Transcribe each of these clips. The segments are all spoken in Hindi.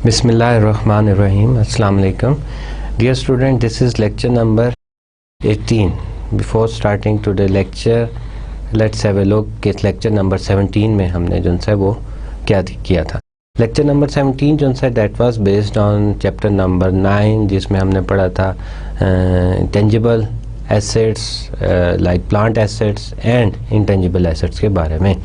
Bismillahirrahmanirrahim. Assalamu alaikum. Dear student, this is lecture number 18. Before starting today lecture, let's have a look at lecture number 17 में हमने जो है वो क्या किया था. Lecture number 17 जो है that was based on chapter number 9 जिसमें हमने पढ़ा था tangible assets like plant assets and intangible assets के बारे में.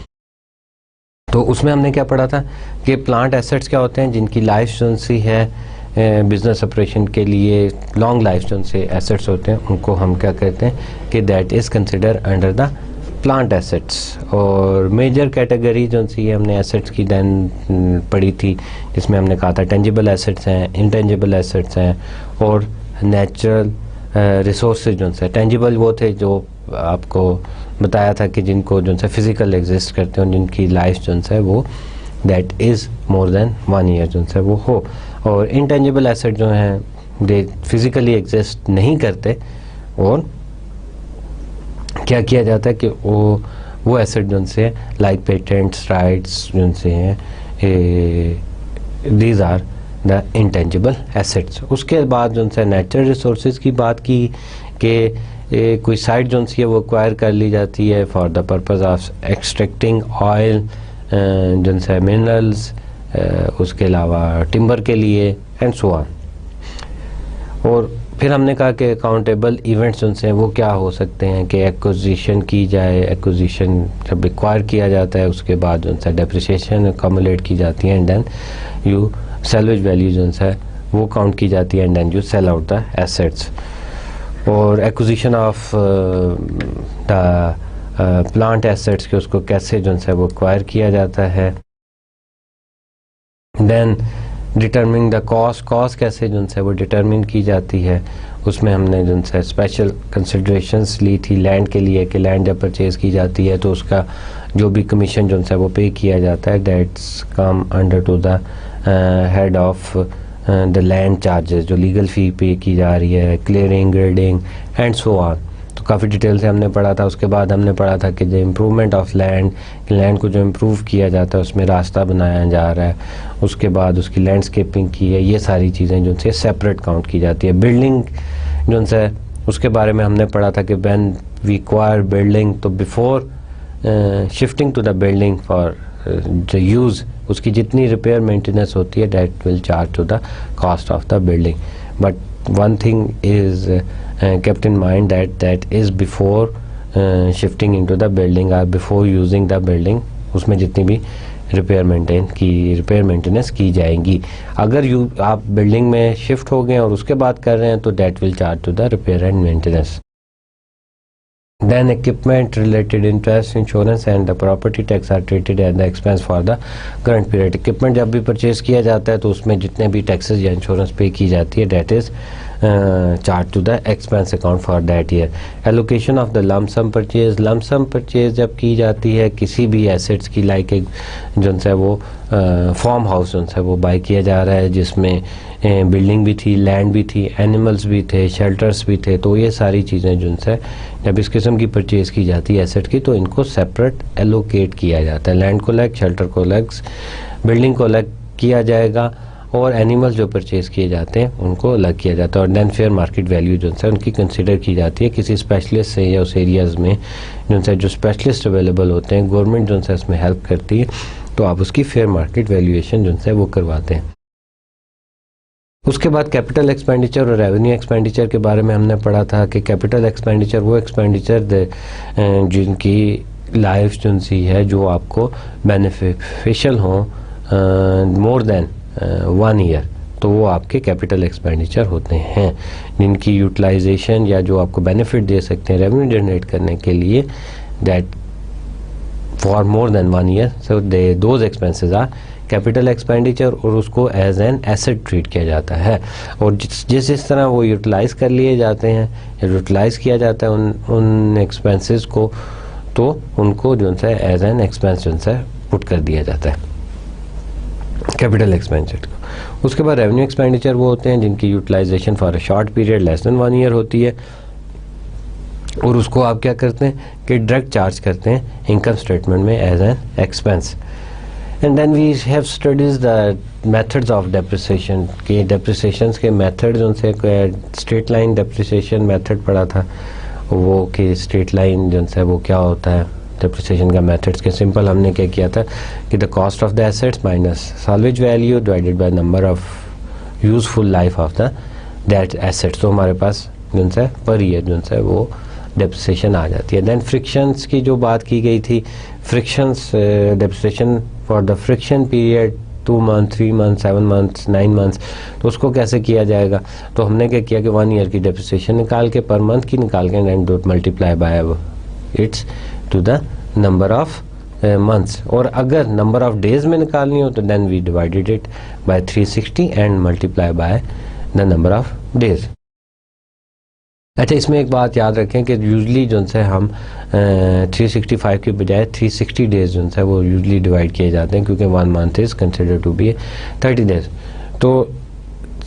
तो उसमें हमने क्या पढ़ा था कि प्लांट एसेट्स क्या होते हैं जिनकी लाइफ जो सी है बिजनेस ऑपरेशन के लिए लॉन्ग लाइफ जो से एसेट्स होते हैं उनको हम क्या कहते हैं कि that is consider under the plant assets. और मेजर कैटेगरी जो सी है हमने एसेट्स की दैन पढ़ी थी जिसमें हमने कहा था टेंजिबल एसेट्स हैं, इंटेंजिबल एसेट्स हैं और नेचुरल रिसोर्सेज जो से. टेंजिबल वो थे जो आपको बताया था कि जिनको जो है फिज़िकल एग्जिस्ट करते हैं, जिनकी लाइफ जो है वो that is more than 1 year जो है वो हो. और इंटेंजिबल एसेट जो हैं दे फिज़िकली एग्जिस्ट नहीं करते और क्या किया जाता है कि वो एसेट जो से लाइक पेटेंट्स राइट्स जो से हैं these are the intangible assets. उसके बाद जो है नेचुरल रिसोर्सेज की बात की कि कोई साइट जो सी है वो एक्वायर कर ली जाती है for the purpose of extracting oil जो है मिनरल्स, उसके अलावा टिम्बर के लिए एंड सो ऑन. और फिर हमने कहा कि अकाउंटेबल इवेंट्स जो हैं वो क्या हो सकते हैं कि एक्विजिशन की जाए, एक्विजिशन जब एक्वायर किया जाता है उसके बाद जो है डेप्रिसिएशन अकोमुलेट की जाती है and then you salvage value जो है वो काउंट की जाती है and then you sell out the assets. और acquisition of the plant assets के उसको कैसे जो है वो एक्वायर किया जाता है. देन डिटर्मिंग द कॉस्ट कैसे जो है वो डिटर्मिन की जाती है. उसमें हमने जो है स्पेशल कंसिडरेशंस ली थी लैंड के लिए कि लैंड जब परचेज़ की जाती है तो उसका जो भी कमीशन जो है वो पे किया जाता है that's come under to the head of the land charges, जो लीगल फ़ी पे की जा रही है, clearing grading and so on. तो काफ़ी डिटेल से हमने पढ़ा था. उसके बाद हमने पढ़ा था कि जो इम्प्रूवमेंट ऑफ लैंड को जो इम्प्रूव किया जाता है उसमें रास्ता बनाया जा रहा है, उसके बाद उसकी लैंडस्केपिंग की है, ये सारी चीज़ें जो है सेपरेट काउंट की जाती है. बिल्डिंग जो है उसके बारे में हमने पढ़ा था कि व्हेन वी एक्वायर बिल्डिंग तो before shifting to the building for the use उसकी जितनी रिपेयर मेंटेनेंस होती है that will charge to the cost of the building. But one thing is kept in mind that is before shifting into the building or before using the building उसमें जितनी भी रिपेयर मेंटेनेंस की जाएंगी. अगर आप बिल्डिंग में शिफ्ट हो गए और उसके बाद कर रहे हैं तो that will charge to the repair and maintenance. Then equipment related interest, insurance and the property tax are treated as the expense for the current period. Equipment जब भी परचेज़ किया जाता है तो उसमें जितने भी टैक्सेस या इंश्योरेंस पे की जाती है that is charged to the expense account for that year. Allocation of the lump sum purchase, lump sum purchase जब की जाती है किसी भी एसेट्स की लाइक एक जो है वो फार्म हाउस जो है वो बाई किया जा रहा है जिसमें बिल्डिंग भी थी, लैंड भी थी, एनिमल्स भी थे, शेल्टर्स भी थे. तो ये सारी चीज़ें जो है जब इस किस्म की परचेज़ की जाती है एसेट की तो इनको सेपरेट एलोकेट किया जाता है. लैंड को अलग, शेल्टर को अलग, बिल्डिंग को अलग किया जाएगा और एनिमल्स जो परचेज़ किए जाते हैं उनको अलग किया जाता है. और देन फेयर मार्केट वैल्यू जो है उनकी कंसिडर की जाती है किसी स्पेशलिस्ट से या उस एरियाज़ में जो स्पेशलिस्ट अवेलेबल होते हैं. गवर्नमेंट जो है उसमें हेल्प करती है तो आप उसकी फेयर मार्केट वैल्यूएशन जो है वो करवाते हैं. उसके बाद कैपिटल एक्सपेंडिचर और रेवेन्यू एक्सपेंडिचर के बारे में हमने पढ़ा था कि कैपिटल एक्सपेंडिचर वो एक्सपेंडिचर जिनकी लाइफ जो सी है जो आपको बेनिफिशियल हो मोर देन 1 ईयर तो वो आपके कैपिटल एक्सपेंडिचर होते हैं. जिनकी यूटिलाइजेशन या जो आपको बेनिफिट दे सकते हैं रेवेन्यू जनरेट करने के लिए that for more than 1 year so those expenses are capital expenditure और उसको एज एन एसेट ट्रीट किया जाता है. और जिस तरह वो यूटिलाइज़ कर लिए जाते हैं या यूटिलाइज़ किया जाता है उन एक्सपेंसेस को तो उनको जो है एज एन एक्सपेंस जो है पुट कर दिया जाता है कैपिटल एक्सपेंडिचर को. उसके बाद रेवेन्यू एक्सपेंडिचर वो होते हैं जिनकी utilization for a short period less than 1 year होती है और उसको आप क्या करते हैं कि डायरेक्ट चार्ज करते हैं इनकम स्टेटमेंट में as an expense. And then we have studies the methods of depreciation के डेप्रिसिएशंस के मेथड्स, उनसे स्ट्रेट लाइन डेप्रिसिएशन मेथड पढ़ा था वो कि स्ट्रेट लाइन जो है वो क्या होता है, डेप्रिसिएशन का मेथड्स के सिंपल हमने क्या किया था कि the cost of the assets minus salvage value divided by number of useful life of the that assets, तो हमारे पास जो है पर ईयर जो है वो डेप्रिसिएशन आ जाती है। देन फ्रिक्शंस की जो बात की गई थी, frictions depreciation for the friction period 2 month, 3 month, 7 months, 9 months, तो उसको कैसे किया जाएगा, तो हमने क्या किया कि 1 ईयर की डेप्रिसिएशन निकाल के पर मंथ की निकाल के and don't multiply by its to the number of months, और अगर नंबर ऑफ डेज में निकालनी हो तो then we divided it by 360 and multiply by the number of days. अच्छा, इसमें एक बात याद रखें कि यूजली जो है हम 365 के बजाय 360 डेज जो है वो यूजली डिवाइड किए जाते हैं, क्योंकि 1 month is consider to be 30 days, तो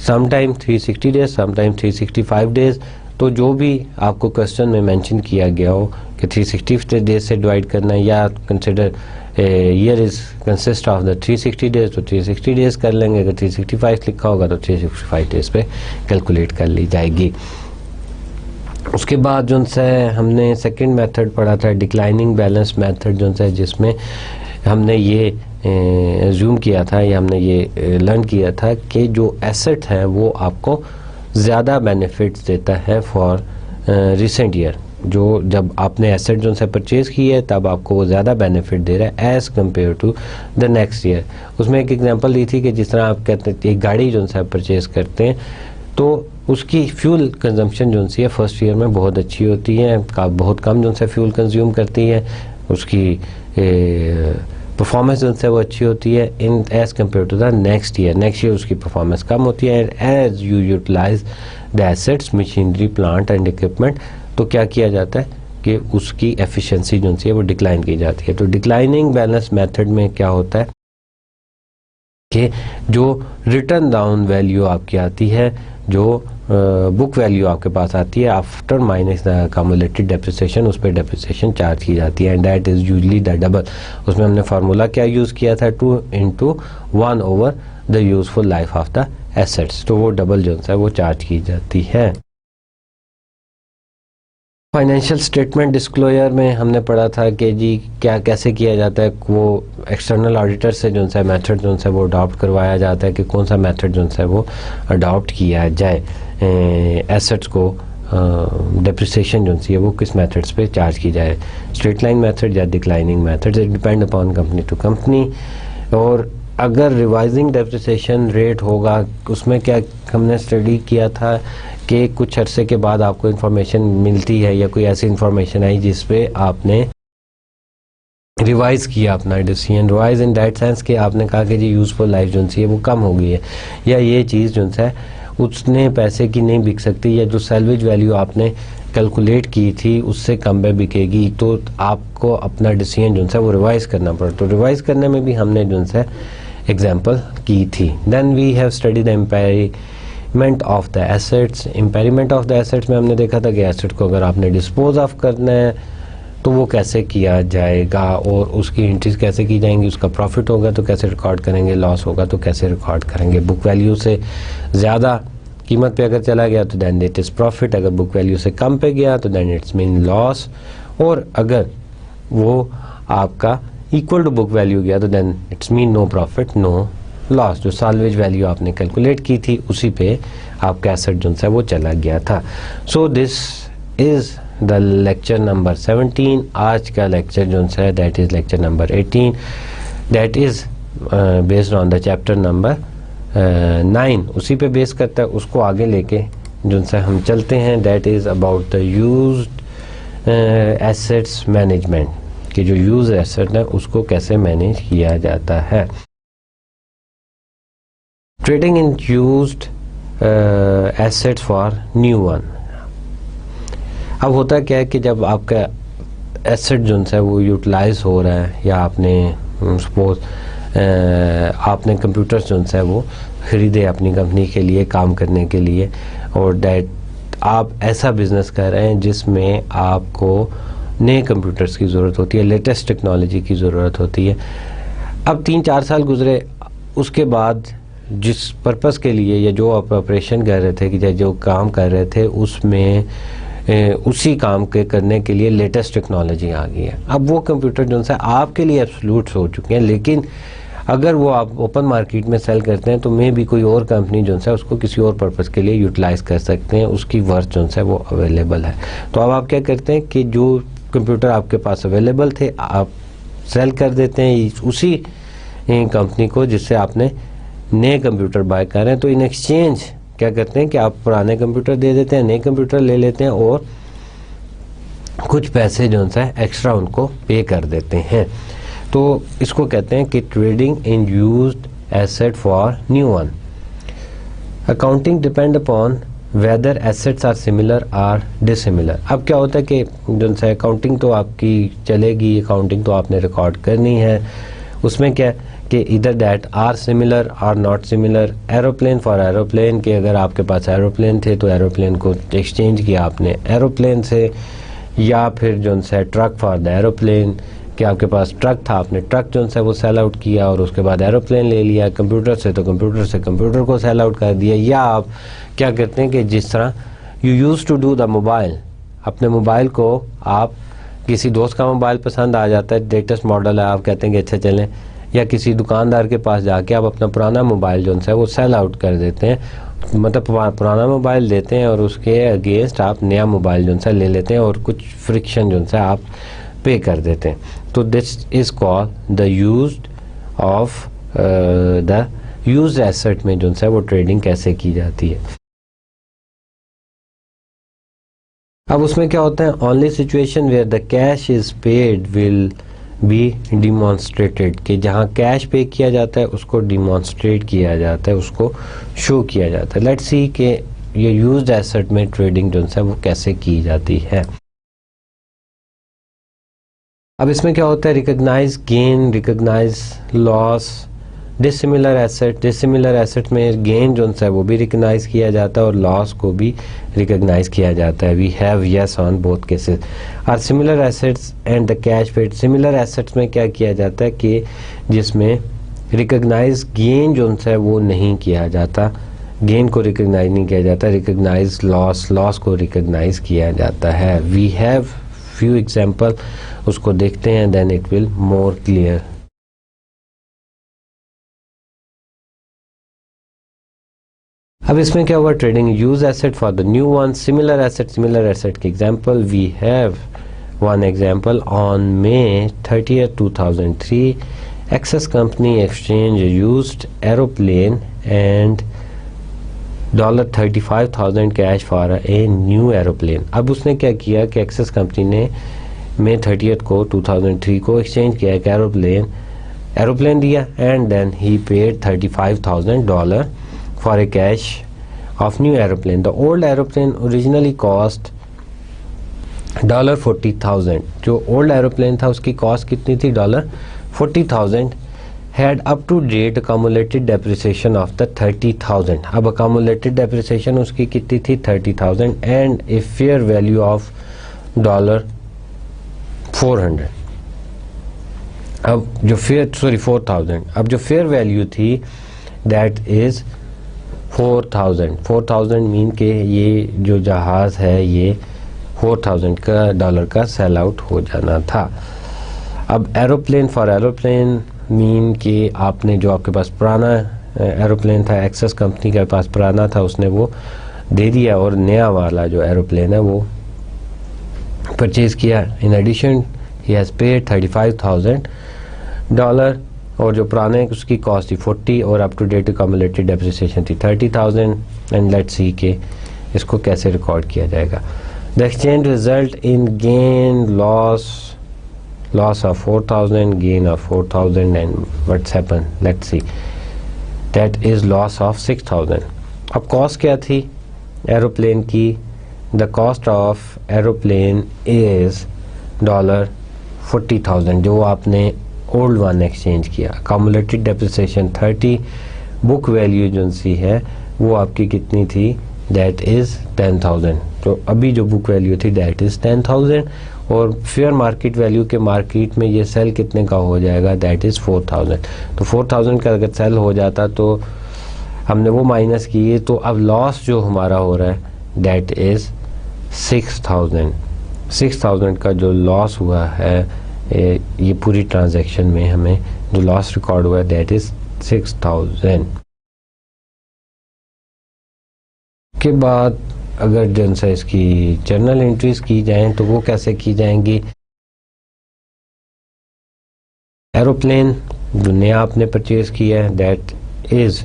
समटाइम 360 डेज, समटाइम 365 डेज, तो जो भी आपको क्वेश्चन में मेंशन किया गया हो कि 360 डेज से डिवाइड करना है या consider year is consist of the 360 days, तो 360 डेज कर लेंगे, अगर 365 लिखा होगा तो 365 डेज पे कैलकुलेट कर ली जाएगी। उसके बाद जो है हमने सेकंड मेथड पढ़ा था डिक्लाइनिंग बैलेंस मेथड जो है, जिसमें हमने ये एज्यूम किया था या हमने ये लर्न किया था कि जो एसेट है वो आपको ज़्यादा बेनिफिट्स देता है फॉर रिसेंट ईयर, जो जब आपने एसेट जो है परचेज़ की है तब आपको वो ज़्यादा बेनिफिट दे रहा है as compare to the next year. उसमें एक एग्जांपल दी थी कि जिस तरह आप कहते हैं एक गाड़ी जो है परचेज़ करते हैं तो उसकी फ्यूल कंजम्पशन जो है फर्स्ट ईयर में बहुत अच्छी होती है, बहुत कम जो है फ्यूल कंज्यूम करती है, उसकी परफॉर्मेंस जो है वो अच्छी होती है in as compare to the next year उसकी परफॉर्मेंस कम होती है। As you utilise the assets machinery plant and equipment, तो क्या किया जाता है कि उसकी एफिशिएंसी जो है वो डिक्लाइन की जाती है। तो डिक्लाइनिंग बैलेंस मेथड में क्या होता है कि जो रिटर्न डाउन वैल्यू आपकी आती है, जो बुक वैल्यू आपके पास आती है आफ्टर माइनस द कम्युलेटेड डेप्रिसिएशन, उस पर डेप्रिसिएशन चार्ज की जाती है and that is usually the double. उसमें हमने फार्मूला क्या यूज़ किया था 2 × 1 over the useful life of the assets, तो वो डबल जो है वो चार्ज की जाती है। फाइनेंशियल स्टेटमेंट डिस्क्लोजर में हमने पढ़ा था कि जी क्या कैसे किया जाता है, वो एक्सटर्नल ऑडिटर से जो है मेथड जो है वो अडॉप्ट करवाया जाता है कि कौन सा मेथड जो है वो अडॉप्ट किया जाए, एसेट्स को डेप्रिसिएशन जो है वो किस मेथड्स पे चार्ज की जाए, स्ट्रेट लाइन मेथड या declining method, it depend upon company to company. और अगर रिवाइजिंग डेप्रिसिएशन रेट होगा, उसमें क्या हमने स्टडी किया था कि कुछ अरसे के बाद आपको इन्फॉर्मेशन मिलती है या कोई ऐसी इन्फॉर्मेशन आई जिस पे आपने रिवाइज़ किया अपना decision, revise in that sense कि आपने कहा कि जी यूज़फुल लाइफ जो है वो कम हो गई है या ये चीज़ जो है उतने पैसे की नहीं बिक सकती या जो सैल्वेज वैल्यू आपने कैलकुलेट की थी उससे कम पे बिकेगी, तो आपको अपना डिसीजन जो है वो रिवाइज़ करना पड़ा। तो रिवाइज़ करने में भी हमने जो है एग्जाम्पल की थी। Then we have study the impairment of the assets. Impairment of the assets में हमने देखा था कि एसेट को अगर आपने डिस्पोज ऑफ करना है तो वो कैसे किया जाएगा और उसकी एंट्रीज कैसे की जाएंगी, उसका प्रॉफिट होगा तो कैसे रिकॉर्ड करेंगे, लॉस होगा तो कैसे रिकॉर्ड करेंगे। बुक वैल्यू से ज़्यादा कीमत पे अगर चला गया तो दैन इट इज़ प्रॉफिट, अगर बुक वैल्यू से कम पे गया तो दैन इट्स मीन लॉस, और अगर वो आपका इक्वल टू बुक वैल्यू गया तो then it's mean no profit no loss. जो साल्वेज वैल्यू आपने कैलकुलेट की थी उसी पे आपका एसेट जो है वो चला गया था। So this is the lecture number 17। आज का लेक्चर जो है that is lecture number 18, that is based on the chapter number 9, उसी पे बेस करता है। उसको आगे लेके जो है हम चलते हैं, that is about the used assets management, कि जो यूज एसेट है उसको कैसे मैनेज किया जाता है। Trading in used assets for new one. अब होता क्या है कि जब आपका एसेट जो है वो यूटिलाइज हो रहा है या आपने सपोज आपने कंप्यूटर्स जो है वो ख़रीदे अपनी कंपनी के लिए काम करने के लिए, और दैट आप ऐसा बिज़नेस कर रहे हैं जिसमें आपको नए कंप्यूटर्स की ज़रूरत होती है, लेटेस्ट टेक्नोलॉजी की ज़रूरत होती है। अब 3-4 साल गुजरे, उसके बाद जिस पर्पस के लिए या जो आप ऑपरेशन कर रहे थे कि जो काम कर रहे थे उसमें उसी काम के करने के लिए लेटेस्ट टेक्नोलॉजी आ गई है। अब वो कंप्यूटर जो है आपके लिए एब्सोल्यूट हो चुके हैं, लेकिन अगर वो आप ओपन मार्केट में सेल करते हैं तो मे भी कोई और कंपनी जो है उसको किसी और पर्पस के लिए यूटिलाइज कर सकते हैं, उसकी वर्थ जो है वो अवेलेबल है। तो अब आप क्या करते हैं कि जो कंप्यूटर आपके पास अवेलेबल थे आप सेल कर देते हैं उसी कंपनी को जिससे आपने नए कंप्यूटर बाय कर रहे हैं। तो इन एक्सचेंज क्या करते हैं कि आप पुराने कंप्यूटर दे देते हैं, नए कंप्यूटर ले लेते हैं और कुछ पैसे जो है एक्स्ट्रा उनको पे कर देते हैं। तो इसको कहते हैं कि trading in used asset for new one. Accounting depend upon whether assets are similar or dissimilar. अब क्या होता है कि जो है अकाउंटिंग तो आपकी चलेगी, अकाउंटिंग तो आपने रिकॉर्ड करनी है, उसमें क्या कि इधर that are similar or not similar. Aeroplane for aeroplane के अगर आपके पास एरोप्लेन थे तो एरोप्लेन को एक्सचेंज किया आपने एरोप्लेन से, या फिर जो है ट्रक फॉर द एरोप्लेन कि आपके पास ट्रक था, आपने ट्रक जो है वो सेल आउट किया और उसके बाद एरोप्लेन ले लिया। कंप्यूटर से तो कंप्यूटर से कंप्यूटर को सेल आउट कर दिया। या आप क्या करते हैं कि जिस तरह you use to do the mobile, अपने मोबाइल को आप किसी दोस्त का मोबाइल पसंद आ जाता है, लेटेस्ट मॉडल है, आप कहते हैं कि अच्छा चलें, या किसी दुकानदार के पास जाके आप अपना पुराना मोबाइल जो है वो सेल आउट कर देते हैं, मतलब पुराना मोबाइल देते हैं और उसके अगेंस्ट आप नया मोबाइल जो है ले लेते हैं और कुछ फ्रिक्शन जो है आप पे कर देते हैं। तो this is called the used of the used asset में जो है वो ट्रेडिंग कैसे की जाती है। अब उसमें क्या होता है, only situation where the cash is paid will be demonstrated, कि जहाँ कैश पे किया जाता है उसको डिमॉन्स्ट्रेट किया जाता है, उसको शो किया जाता है। लेट्स सी कि ये यूज्ड एसेट में ट्रेडिंग जो है वो कैसे की जाती है। अब इसमें क्या होता है, recognize gain, recognize loss, dissimilar asset में गेन जो है वो भी रिकॉग्नाइज किया जाता है और लॉस को भी रिकॉग्नाइज किया जाता है। We have yes on both cases. Are similar assets and the cash paid. Similar assets में क्या किया जाता है कि जिसमें रिकॉग्नाइज गेन जो है वो नहीं किया जाता, गेन को रिकॉग्नाइज नहीं किया जाता, रिकॉग्नाइज लॉस को रिकॉग्नाइज किया जाता है। वी हैव फ्यू एग्जाम्पल, उसको देखते हैं, then it will more clear. अब इसमें क्या हुआ, trading use asset for the new one, similar asset के example we have one example on May 30th 2003 access company exchange used aeroplane and $35,000 cash for a new aeroplane. अब उसने क्या किया कि एक्सेस कंपनी ने May 30th को 2003 को एक्सचेंज किया एक एरोप्लेन दिया and then he paid $35,000 for a cash of new aeroplane. The old aeroplane originally cost $40,000. जो old aeroplane था उसकी cost कितनी थी, $40,000, had up to date accumulated depreciation of the $30,000. अब accumulated depreciation उसकी कितनी थी, $30,000 and a fair value of $400. अब जो $4,000, अब जो fair value थी that is 4,000 मीन के ये जो जहाज़ है ये $4,000 का सेल आउट हो जाना था। अब एरोप्लेन फॉर एरोप्लेन मीन कि आपने जो आपके पास पुराना एरोप्लेन था, एक्सेस कंपनी के पास पुराना था, उसने वो दे दिया और नया वाला जो एरोप्लेन है वो परचेज़ किया। In addition he has paid $35,000 और जो पुराने उसकी कॉस्ट थी 40 और up to date cumulated depreciation थी 30,000। एंड लेट्स सी के इसको कैसे रिकॉर्ड किया जाएगा। The exchange result in gain loss of 4,000, gain of 4,000 and what's happen, let's see, that is loss of 6,000। अब कॉस्ट क्या थी एरोप्लेन की, the cost of aeroplane is $40,000 जो आपने ओल्ड वन एक्सचेंज किया। कम्युलेटेड डेप्रिसिएशन 30, बुक वैल्यू जो सी है वो आपकी कितनी थी, दैट इज़ 10,000। तो अभी जो बुक वैल्यू थी दैट इज़ 10,000 और फेयर मार्केट वैल्यू के मार्केट में ये सेल कितने का हो जाएगा, दैट इज़ 4000। तो 4000 का अगर सेल हो जाता तो हमने वो माइनस किए, तो अब लॉस जो हमारा हो रहा है दैट इज़ 6000। 6000 का जो लॉस हुआ है ये पूरी ट्रांजैक्शन में हमें जो लॉस रिकॉर्ड हुआ है दैट इज़ 6000। के बाद अगर जन से इसकी जर्नल एंट्रीज की जाएं तो वो कैसे की जाएंगी। एरोप्लेन जो नया आपने परचेज किया है दैट इज़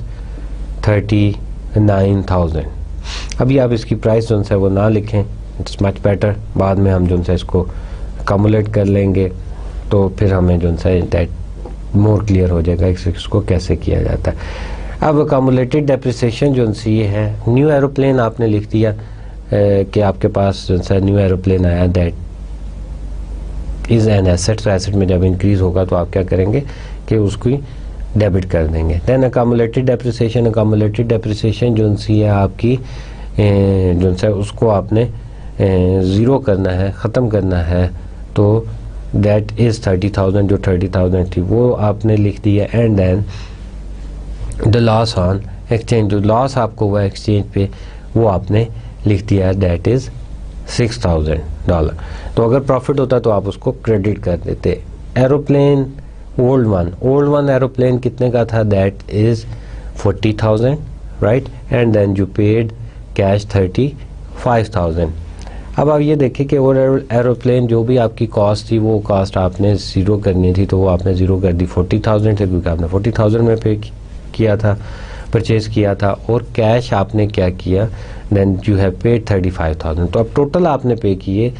39,000। अभी आप इसकी प्राइस जो है वो ना लिखें, इट्स मच बेटर। बाद में हम जो है इसको कमुलेट कर लेंगे तो फिर हमें जो है दैट मोर क्लियर हो जाएगा इसको कैसे किया जाता है। अब अकामुलेटेड डेप्रिसिएशन जो सी है, न्यू एरोप्लेन आपने लिख दिया कि आपके पास जो सा न्यू एरोप्लेन आया दैट इज़ एन एसेट। तो एसेट में जब इंक्रीज़ होगा तो आप क्या करेंगे कि उसको डेबिट कर देंगे। दैन अकामुलेटेड डेप्रिसिएशन जो सी है आपकी जो सा उसको आपने ज़ीरो करना है, ख़त्म करना है, तो दैट इज़ 30,000। जो 30,000 थी वो आपने लिख दिया। And then the loss on exchange, जो लॉस आपको हुआ एक्सचेंज पे वो आपने लिख दिया है दैट इज़ $6,000। तो अगर प्रॉफिट होता तो आप उसको क्रेडिट कर देते। एरोप्लेन ओल्ड वन एरोप्लेन कितने का था, that is 40,000 right. And then you paid cash 35,000। अब आप ये देखें कि और एरोप्लेन जो भी आपकी कॉस्ट थी वो कॉस्ट आपने ज़ीरो करनी थी, तो वो आपने ज़ीरो कर दी 40,000 से, क्योंकि आपने 40,000 में पे किया था, परचेज़ किया था। और कैश आपने क्या किया, देन यू हैव पेड 35,000। तो अब टोटल आपने पे किए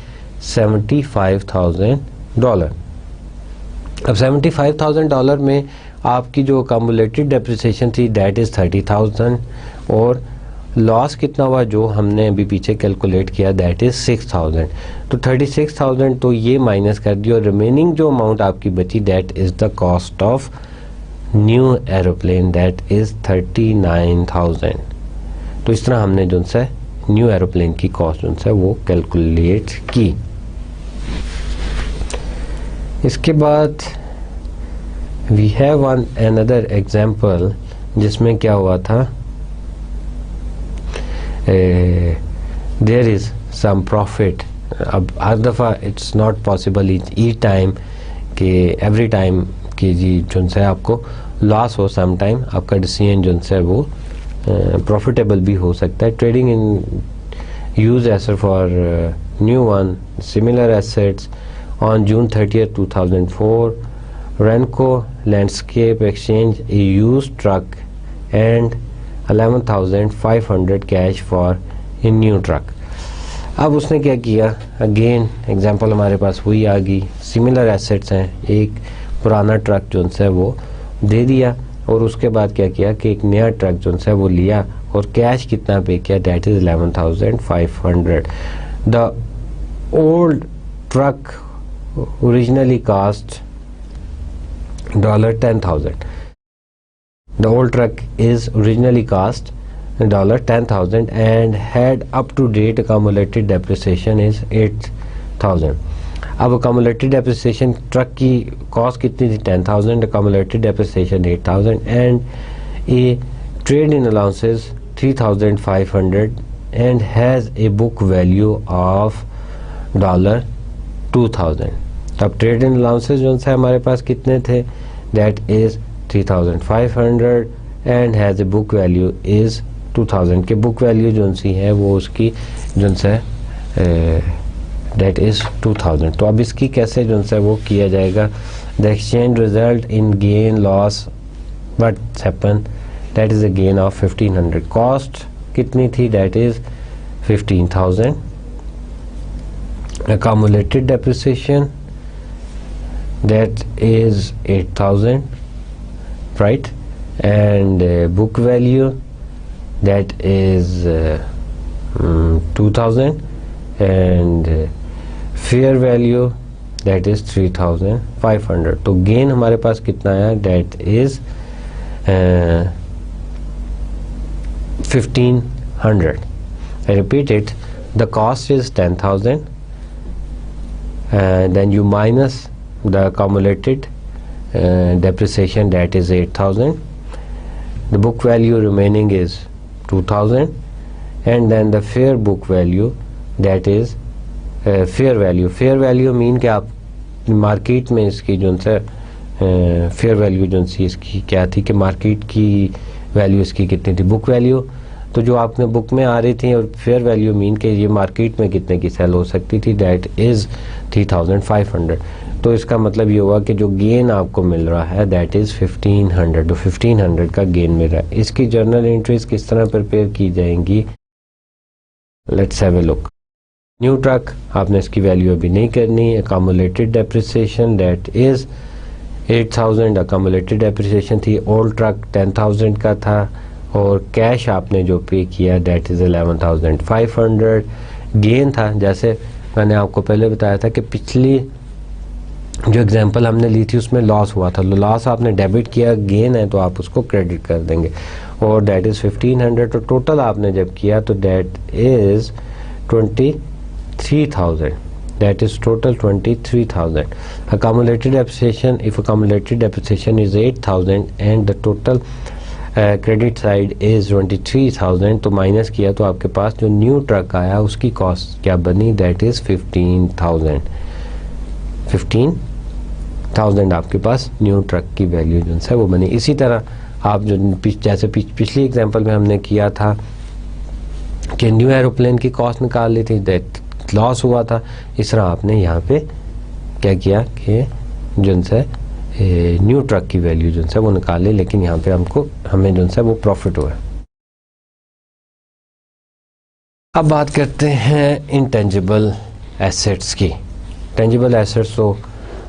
$75,000। अब $75,000 में आपकी जो अकामुलेटेड डेप्रिसिएशन थी दैट इज़ 30,000 और लॉस कितना हुआ जो हमने अभी पीछे कैलकुलेट किया दैट इज़ 6,000। तो 36,000 तो ये माइनस कर दिया और रिमेनिंग जो अमाउंट आपकी बची that is the cost of new aeroplane that is 39,000। तो इस तरह हमने जो है न्यू एरोप्लेन की कॉस्ट जो है वो कैलकुलेट की। इसके बाद we have one another example जिसमें क्या हुआ था, देयर इज़ सम प्रॉफिट। अब हर दफ़ा it's not possible each time कि एवरी टाइम कि जी जो है आपको लॉस हो, सम टाइम आपका डिसीजन जो है वो प्रॉफिटेबल भी हो सकता है। Trading in use asset for new one similar assets on June 30th 2004 Renco Landscape exchanged a used truck and 11,500 cash for a new truck। अब उसने क्या किया, अगेन एग्जांपल हमारे पास वही आ गई, सिमिलर एसेट्स हैं, एक पुराना ट्रक जो है वो दे दिया और उसके बाद क्या किया कि एक नया ट्रक जो है वो लिया और कैश कितना पे किया, that is 11,500। The old truck originally cost $10,000. The old truck is originally cost $10,000 and had up to date accumulated depreciation is 8,000. अब accumulated depreciation ट्रक की कॉस्ट कितनी थी 10,000, accumulated depreciation 8,000 and a trade in allowances 3,500 and has a book value of $2,000। तब ट्रेड इन अलाउंसेस जो है हमारे पास कितने थे, that is 3,500 and has a book value is 2,000 के बुक वैल्यू जो सी है वो उसकी जो है दैट इज़ 2,000। तो अब इसकी कैसे जो है वो किया जाएगा, the exchange result in gain loss what happen, that is a gain of 1,500। Cost कितनी थी, that is 15,000। accumulated depreciation that is 8,000 right, and book value that is 2,000 and fair value that is 3,500। तो गेन हमारे पास कितना आया, that is 1,500। I repeat it, the cost is 10,000 then you minus the accumulated depreciation, that is 8,000. The book value remaining is 2,000, and then the fair book value, that is fair value. Fair value mean कि आप मार्केट में इसकी जो सा फेयर वैल्यू जो सी इसकी क्या थी कि मार्केट की वैल्यू इसकी कितनी थी, बुक वैल्यू तो जो आपने बुक में आ रही थी, और फेयर वैल्यू मीन कि ये मार्केट में कितने की सेल हो सकती थी, दैट इज़ 3,500. तो इसका मतलब ये हुआ कि जो गेन आपको मिल रहा है दैट इज़ 1,500, तो 1,500 का गेन मिल रहा है. इसकी जर्नल एंट्रीज किस तरह प्रिपेयर की जाएंगी, let's have a look. New truck आपने इसकी वैल्यू अभी नहीं करनी. Accumulated depreciation that is 8,000 accumulated depreciation थी. ओल्ड ट्रक 10,000 का था, और कैश आपने जो पे किया दैट इज़ 11,500. गेन था, जैसे मैंने आपको पहले बताया था कि पिछली जो एग्जांपल हमने ली थी उसमें लॉस हुआ था, लॉस आपने डेबिट किया, गेन है तो आप उसको क्रेडिट कर देंगे, और दैट इज़ 1,500. तो टोटल आपने जब किया तो that is 23,000, that is total 23,000. Accumulated depreciation, if accumulated depreciation is 8,000 and the total credit side is 23,000, तो माइनस किया तो आपके पास जो न्यू ट्रक आया उसकी कॉस्ट क्या बनी, that is 15,000. 15,000 आपके पास न्यू ट्रक की वैल्यू जो है वो बनी. इसी तरह आप जो जैसे पिछली एग्जांपल में हमने किया था कि न्यू एरोप्लेन की कॉस्ट निकाल ली थी, दैट लॉस हुआ था, इस तरह आपने यहाँ पे क्या किया कि जो है न्यू ट्रक की वैल्यू जो है वो निकाल ली, लेकिन यहाँ पे हमें जो है वो प्रॉफिट हुआ. अब बात करते हैं इंटेंजिबल एसेट्स की. टेंजिबल एसेट्स तो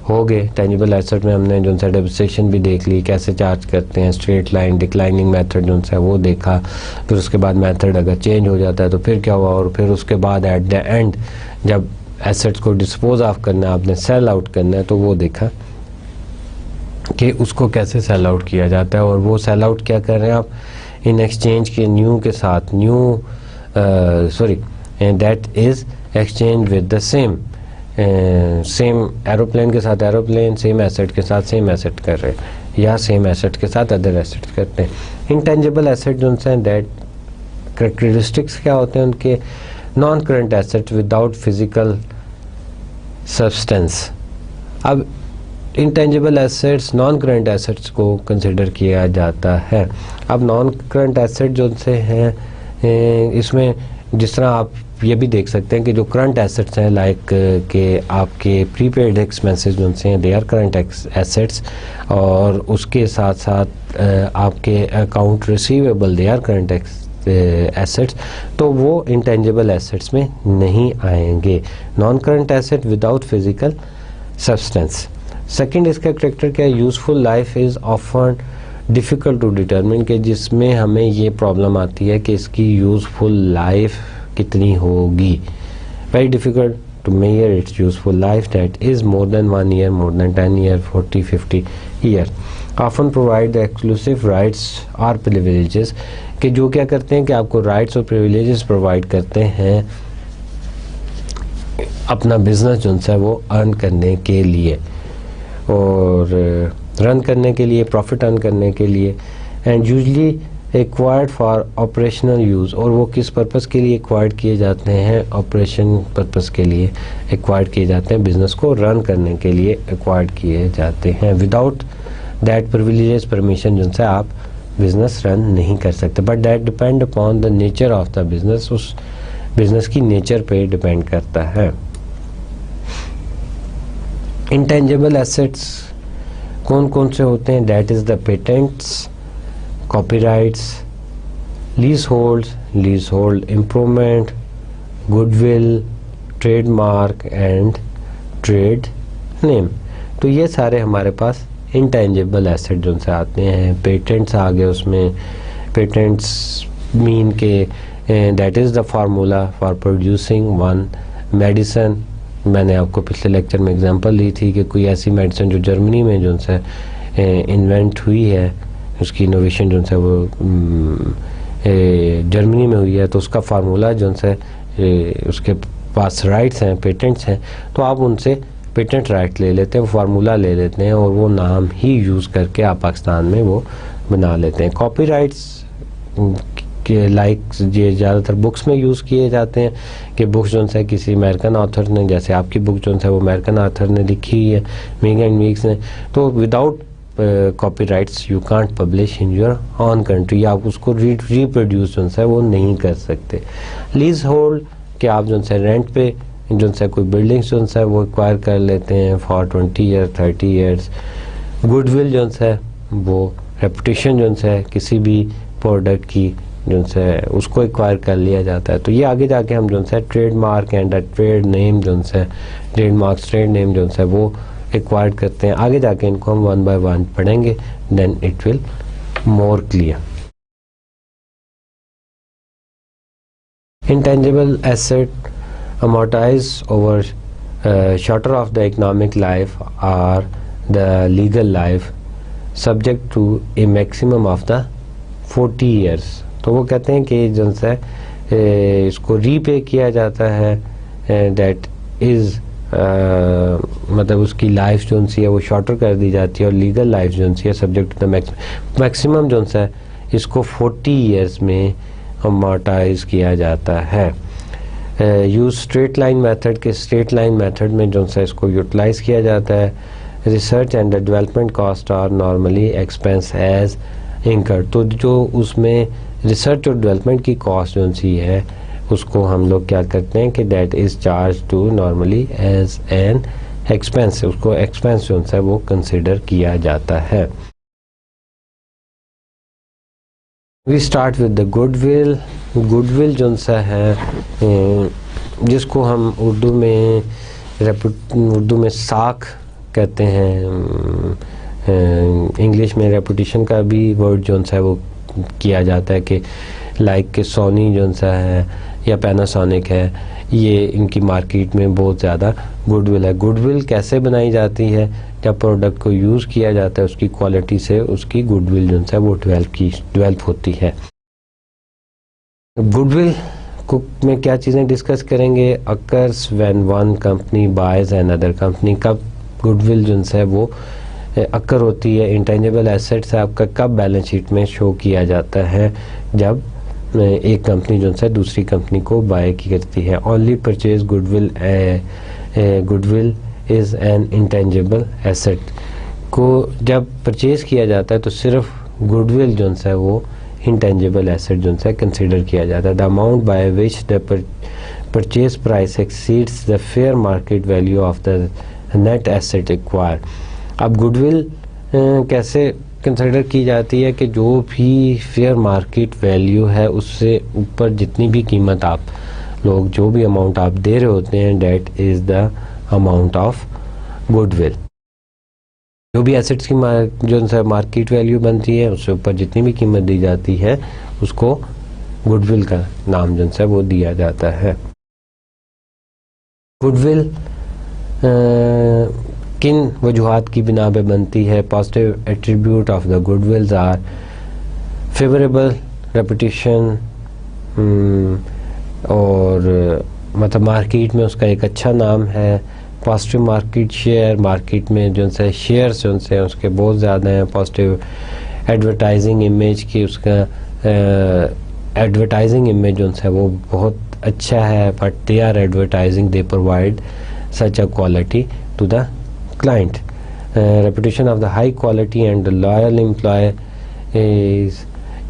हो गए. टेंजिबल एसेट में हमने जो है डेप्रिसिएशन भी देख ली, कैसे चार्ज करते हैं, स्ट्रेट लाइन डिक्लाइनिंग मेथड जो है वो देखा. फिर उसके बाद मेथड अगर चेंज हो जाता है तो फिर क्या हुआ, और फिर उसके बाद एट द एंड जब एसेट्स को डिस्पोज ऑफ करना है, आपने सेल आउट करना है, तो वो देखा कि उसको कैसे सेल आउट किया जाता है. और वो सेल आउट क्या कर रहे हैं आप, इन एक्सचेंज के न्यू के साथ knew that is exchange with the same aeroplane के साथ एरोप्लेन, सेम एसेट के साथ सेम एसेट कर रहे हैं, या सेम एसेट के साथ अदर एसेट करते हैं. इंटेंजिबल एसेट जो हैं दैट करेक्टरिस्टिक्स क्या होते हैं उनके, non current asset without physical substance. अब intangible assets non current assets को कंसिडर किया जाता है. अब नॉन करंट एसेट जो से हैं इसमें जिस तरह आप ये भी देख सकते हैं कि जो करंट एसेट्स हैं लाइक के आपके प्रीपेड एक्सपेंसेस जो हैं दे आर करंट एसेट्स, और उसके साथ साथ आपके account receivable they are current assets, तो वो इंटेंजिबल एसेट्स में नहीं आएंगे. Non current asset without physical substance. Second इसका करेक्टर क्या है, useful life is often difficult to determine, के जिसमें हमें ये प्रॉब्लम आती है कि इसकी यूज़फुल लाइफ कितनी होगी. Very difficult to measure its useful life, that is more than 1 year, more than 10 year, 40, 50 year. Often provide the exclusive rights और प्रिविलेजेस, कि जो क्या करते हैं कि आपको राइट्स और प्रिविलेजेस प्रोवाइड करते हैं अपना बिजनेस जो है वो अर्न करने के लिए, और रन करने के लिए, प्रॉफिट अर्न करने के लिए. And usually acquired for operational use, और वो किस पर्पस के लिए एक्वायर्ड किए जाते हैं, ऑपरेशन पर्पस के लिए एक्वायर्ड किए जाते हैं, बिज़नेस को रन करने के लिए एक्वायर्ड किए जाते हैं. विदाउट दैट प्रिविलेजेस परमिशन जो है आप बिज़नेस रन नहीं कर सकते. But that depend upon the nature of the business, उस बिज़नेस की नेचर पे डिपेंड करता है. इंटेंजिबल एसेट्स कौन कौन से होते हैं, that is the patents, copyrights, lease hold improvement, goodwill, trademark and trade name. तो ये सारे हमारे पास इंटेंजिबल एसेट जो से आते हैं. पेटेंट्स आ गए उसमें. पेटेंट्स मीन के that is the formula for producing one medicine. मैंने आपको पिछले लेक्चर में एग्जांपल दी थी कि कोई ऐसी मेडिसिन जो जर्मनी में जो है इन्वेंट हुई है, उसकी इनोवेशन जो है वो जर्मनी में हुई है, तो उसका फार्मूला जो है उसके पास राइट्स हैं, पेटेंट्स हैं, तो आप उनसे पेटेंट राइट ले लेते हैं, फार्मूला ले लेते हैं और वो नाम ही यूज़ करके आप पाकिस्तान में वो बना लेते हैं। कॉपीराइट्स के लाइक ये ज़्यादातर बुक्स में यूज़ किए जाते हैं कि बुक्स जो है किसी अमेरिकन ऑथर ने, जैसे आपकी बुक जो है वो अमेरिकन ऑथर ने लिखी हुई है, मिंग एंड वीक्स ने, तो without copyrights you can't publish in your on country, आप उसको रिप्रोड्यूस जो है वो नहीं कर सकते। लीज होल्ड कि आप जो है रेंट पे जो है कोई बिल्डिंग्स जो है वो एक्वायर कर लेते हैं फॉर 20 ईयर 30 ईयर्स। गुडविल जो है वो रेपुटेशन जो है किसी भी प्रोडक्ट की जो है उसको एक्वायर कर लिया जाता है। तो ये आगे जाके हम जो है ट्रेडमार्क एंड ट्रेड नेम जो है ट्रेडमार्क्स ट्रेड नेम जो है वो एक्वायर करते हैं। आगे जाके इनको हम 1 बाय 1 पढ़ेंगे, then it will more clear. Intangible asset amortized over shorter of the economic life or the legal life subject to a maximum of the 40 years। तो वो कहते हैं कि जो है इसको रीपे किया जाता है, दैट इज़ मतलब उसकी लाइफ जो है वो शॉर्टर कर दी जाती है और लीगल लाइफ जो है सब्जेक्ट टू द मैक्सिमम जो है इसको 40 ईयर्स में अमोर्टाइज किया जाता है। यूज स्ट्रेट लाइन मेथड के स्ट्रेट लाइन मेथड में जो है इसको यूटिलाइज किया जाता है। Research and development cost are normally expense as incur, तो जो उसमें रिसर्च और डेवलपमेंट की कॉस्ट जो सी है उसको हम लोग क्या करते हैं कि that is charge to normally as an expense, उसको एक्सपेंस जो है वो कंसिडर किया जाता है। We start with the goodwill. Goodwill जो सा है जिसको हम उर्दू में साख कहते हैं, इंग्लिश में रेपुटेशन का भी वर्ड जो सा है वो किया जाता है कि लाइक के सोनी जो सा है या पैनासोनिक है, ये इनकी मार्केट में बहुत ज़्यादा गुडविल है। गुडविल कैसे बनाई जाती है? जब प्रोडक्ट को यूज़ किया जाता है उसकी क्वालिटी से उसकी गुडविल जो है वो डेवलप होती है। गुडविल को में क्या चीज़ें डिस्कस करेंगे? Occurs when one company buys another company, कब गुडविल जो है वो अक्कर होती है। इंटेंजिबल एसेट्स आपका कब बैलेंस शीट में शो किया जाता है? जब एक कंपनी जो है दूसरी कंपनी को बाय की करती है। Only purchase goodwill, goodwill is an intangible asset, को जब परचेज़ किया जाता है तो सिर्फ गुडविल जो है वो इंटेंजिबल एसेट जो है कंसिडर किया जाता है। The amount by which the purchase price exceeds the fair market value of the net asset acquire. अब गुडविल कैसे कंसिडर की जाती है कि जो भी फेयर मार्केट वैल्यू है उससे ऊपर जितनी भी कीमत आप लोग जो भी अमाउंट आप दे रहे होते हैं, that is the amount of goodwill. जो भी एसेट्स की जो है मार्केट वैल्यू बनती है उससे ऊपर जितनी भी कीमत दी जाती है उसको गुडविल का नाम जो है वो दिया जाता है। गुडविल किन वजूहात की बिना पे बनती है? Positive attribute of the goodwills are favourable reputation, और मतलब मार्केट में उसका एक अच्छा नाम है। पॉजिटिव मार्केट शेयर, मार्केट में जो है शेयर्स जो है उसके बहुत ज़्यादा हैं। पॉजिटिव एडवर्टाइजिंग इमेज की, उसका एडवर्टाइजिंग इमेज जो है वो बहुत अच्छा है, but they are advertising, they provide such a quality to the client. Reputation of the high quality and loyal employee is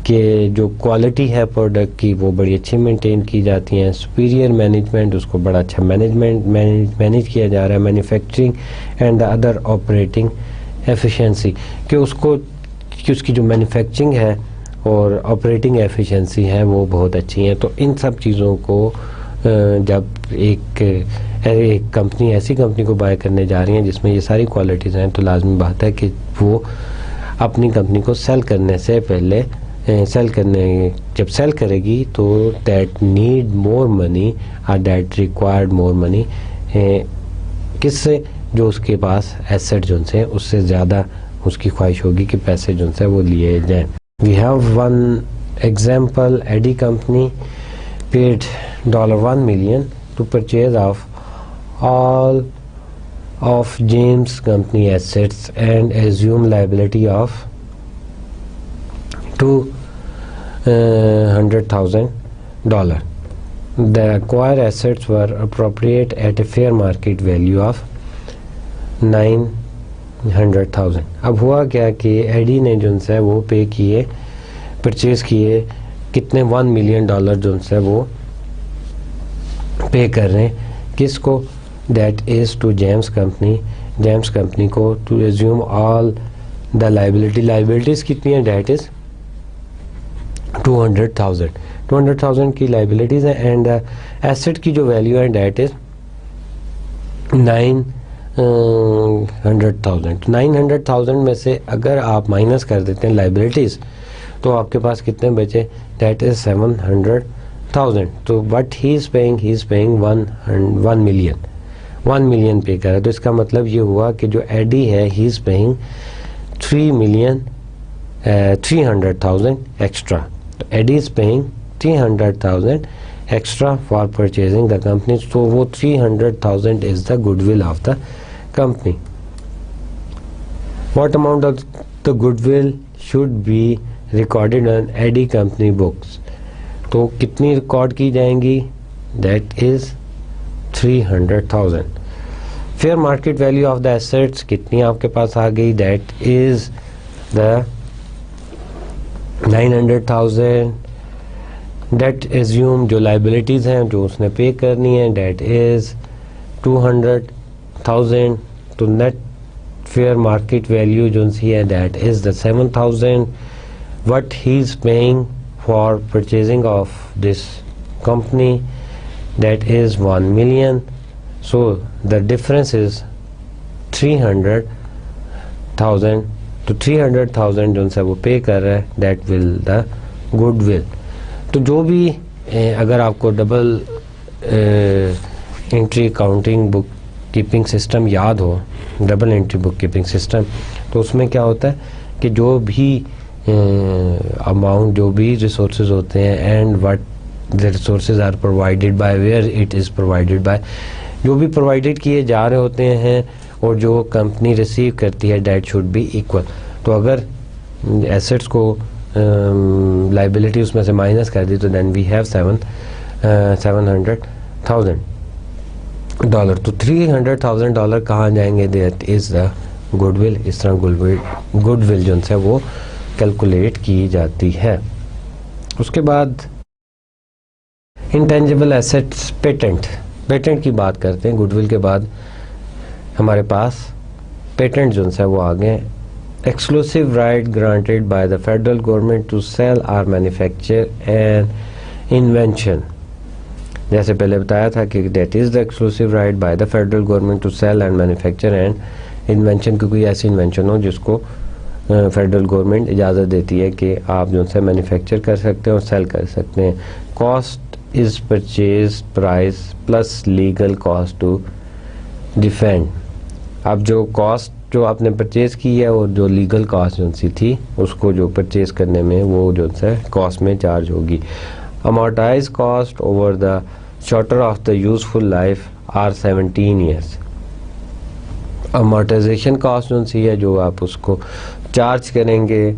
कि जो क्वालिटी है प्रोडक्ट की वो बड़ी अच्छी मेंटेन की जाती हैं। सुपीरियर मैनेजमेंट, उसको बड़ा अच्छा मैनेज किया जा रहा है। Manufacturing and the other operating efficiency, कि उसको कि उसकी जो मैन्युफैक्चरिंग है और ऑपरेटिंग एफिशिएंसी है वो बहुत अच्छी है। तो इन सब चीज़ों को जब एक कंपनी ऐसी कंपनी को बाय करने जा रही है जिसमें ये सारी क्वालिटीज़ हैं, तो लाजमी बात है कि वो अपनी कंपनी को सेल करने से पहले जब सेल करेगी तो दैट नीड मोर मनी और दैट रिक्वायर्ड मोर मनी, किससे? जो उसके पास एसेट जो है उससे ज़्यादा उसकी ख्वाहिश होगी कि पैसे जो है वो लिए जाएँ। We have one example, AD company paid $1 million to purchase of all of James Company assets and assume liability of $200,000. The acquired assets were appropriate at a fair market value of 900,000. अब हुआ क्या कि एडी ने जो है वो पे किए, परचेज किए कितने, $1 मिलियन जो है वो पे कर रहे हैं किसको, that is to James company को to assume all the liabilities कितनी है, दैट इज़ 200,000 की लाइबिलिटीज़ है एंड एसेट की जो वैल्यू है दैट इज़ 900,000 में से अगर आप माइनस कर देते हैं लाइबिलिटीज़ तो आपके पास कितने बचे, दैट इज़ 700,000. तो but he is paying 1 million पे कर रहा है. तो इसका मतलब ये हुआ कि जो एडी है ही इज़ पेइंग 300,000 एक्स्ट्रा. तो AD is paying 300,000 extra for purchasing the company. So वो 300,000 is the goodwill of the company. What amount of the goodwill should be recorded on AD company books? तो कितनी रिकॉर्ड की जाएंगी, that is 300,000. Fair market value of the assets कितनी आपके पास आ गई, that is the 900,000. Debt assume जो लाइबिलिटीज़ हैं जो उसने पे करनी है डेट इज़ 200,000. तो नेट फेयर मार्केट वैल्यू जो सी है that is the 7,000. What he is paying for purchasing of this company that is 1 million. So the difference is 300,000. तो 300,000 जो सा वो पे कर रहा है दैट विल द गुडविल. तो जो भी अगर आपको double entry accounting book keeping system याद हो, double entry book keeping system, तो उसमें क्या होता है कि जो भी अमाउंट, जो भी रिसोर्सेज होते हैं and what the resources are provided by, where it is provided by, जो भी प्रोवाइडेड किए जा रहे होते हैं और जो कंपनी रिसीव करती है दैट शुड बी इक्वल. तो अगर एसेट्स को लाइबिलिटी उसमें से माइनस कर दी तो देन वी हैव $700,000. तो $300,000 कहाँ जाएंगे, दैट इज़ द गुडविल. इस तरह गुडविल जो है वो कैलकुलेट की जाती है. उसके बाद इंटेंजिबल एसेट्स, पेटेंट की बात करते हैं. गुडविल के बाद हमारे पास पेटेंट जो है वो आ गए. Exclusive right granted by the federal government to sell or manufacture an invention. जैसे पहले बताया था कि that is the exclusive right by the federal government to sell and manufacture an invention. कि कोई ऐसी इन्वेंशन हो जिसको फेडरल गवर्नमेंट इजाज़त देती है कि आप जो है मैन्युफैक्चर कर सकते हैं और सेल कर सकते हैं. Cost is purchase price plus legal cost to defend. अब जो कॉस्ट जो आपने परचेज़ की है और जो लीगल कॉस्ट जो सी थी उसको जो परचेज़ करने में वो जो है कॉस्ट में चार्ज होगी. Amortize cost over the shorter of the useful life or 17 years. Amortization cost जो सी है जो आप उसको चार्ज करेंगे